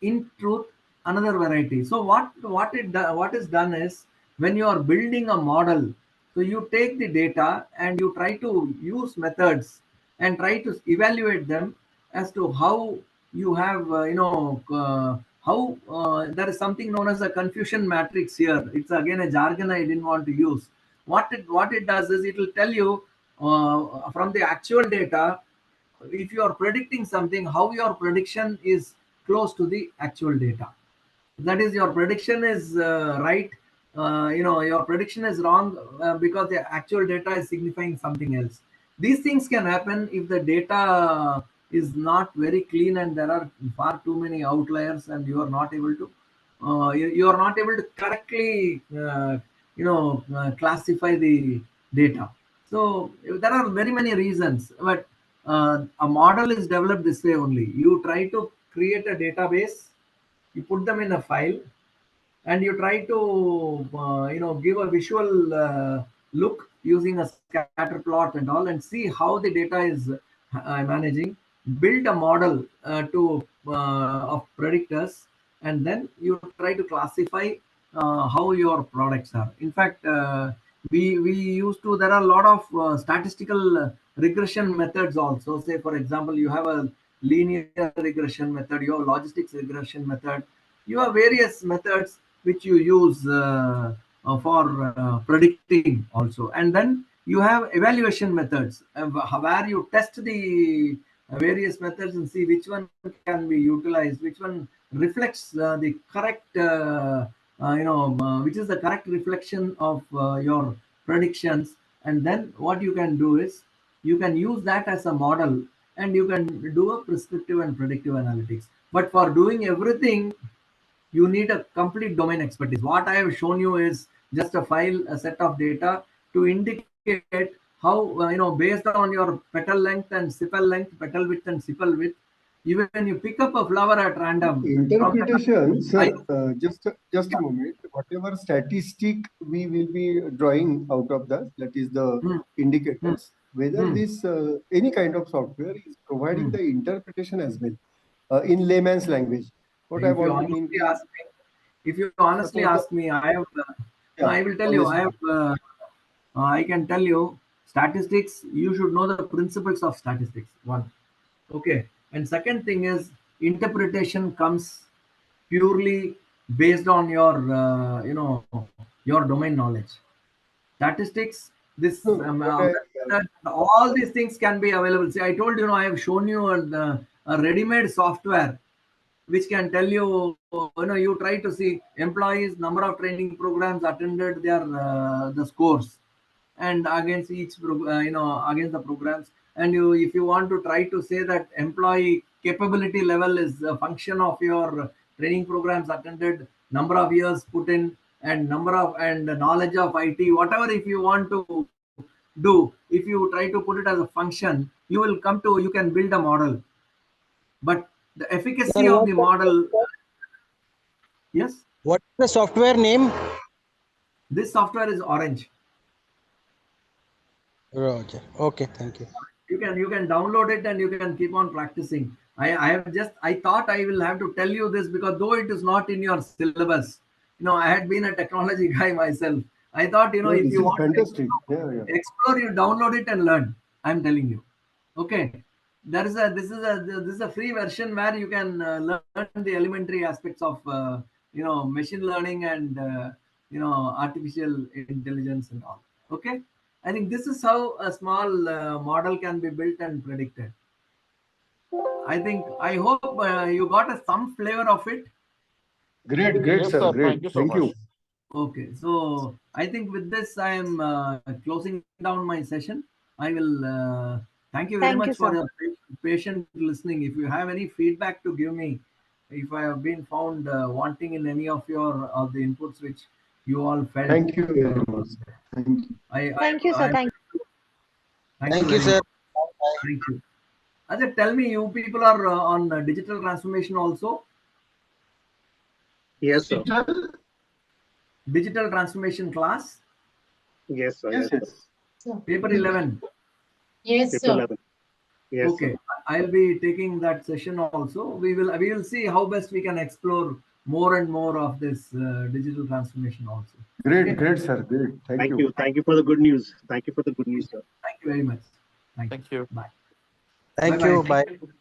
in truth another variety. So what is done is, when you are building a model, so you take the data and you try to use methods and try to evaluate them as to how you have how there is something known as a confusion matrix here. It's again a jargon I didn't want to use. What it does is, it will tell you from the actual data, if you are predicting something, how your prediction is close to the actual data. That is, your prediction is right, your prediction is wrong because the actual data is signifying something else. These things can happen if the data is not very clean and there are far too many outliers, and you are not able to you are not able to correctly classify the data. So there are very many reasons, but a model is developed this way only. You try to create a database, you put them in a file, and you try to give a visual look using a scatter plot and all, and see how the data is managing, build a model of predictors, and then you try to classify how your products are. In fact, we used to, there are a lot of statistical regression methods also. Say for example, you have a linear regression method, you have logistics regression method, you have various methods which you use for predicting also. And then you have evaluation methods where you test the various methods and see which one can be utilized, which one reflects the correct which is the correct reflection of your predictions. And then what you can do is, you can use that as a model, and you can do a prescriptive and predictive analytics. But for doing everything, you need a complete domain expertise. What I have shown you is just a file, a set of data to indicate how, based on your petal length and sepal length, petal width and sepal width, even when you pick up a flower at random. Interpretation, sir, just a moment. Whatever statistic we will be drawing out of that is the indicators, whether this any kind of software is providing the interpretation as well in layman's language. What I want to mean. If you honestly ask me, I have. I will tell you. I have. I can tell you, statistics. You should know the principles of statistics. One, okay. And second thing is, interpretation comes purely based on your your domain knowledge. Statistics, this all these things can be available. See, I told you, I have shown you a ready-made software which can tell you, you try to see employees, number of training programs attended, their the scores, and against each against the programs. And if you want to try to say that employee capability level is a function of your training programs attended, number of years put in, and knowledge of IT, whatever, if you want to do, if you try to put it as a function, you will come to, you can build a model. But the efficacy Sir, of the model, yes, what's the software name? this software is Orange. Roger. Okay, thank you. You can download it and you can keep on practicing. I thought I will have to tell you this because though it is not in your syllabus, I had been a technology guy myself. I thought, No, if this you is want to fantastic. Yeah. explore, you download it and learn. I'm telling you. Okay. This is a free version where you can learn the elementary aspects of machine learning and artificial intelligence and all. Okay. I think this is how a small model can be built and predicted. I hope you got some flavor of it. Great, Yes, sir. sir. Great. Thank you so Thank much. you. Okay, so I think with this I am closing down my session. I will thank you very Thank you, much for sir. your patient listening. If you have any feedback to give me, if I have been found wanting in any of the inputs which you all felt, Thank you very much. Thank you. Thank you, sir. Thank Thank you Thank you, very sir. much. Thank you. Ajay, tell me, you people are on digital transformation also? Yes, sir. Digital transformation class? Yes, sir. Yes, yes. Paper 11? Yes, Paper sir. 11. Yes, Okay, sir. I'll be taking that session also. We will see how best we can explore more and more of this digital transformation also. Great, Okay? great, sir. Great. Thank you. Thank you for the good news. Thank you for the good news, sir. Thank you very much. Thank you. Bye. Thank Bye-bye. you. Bye.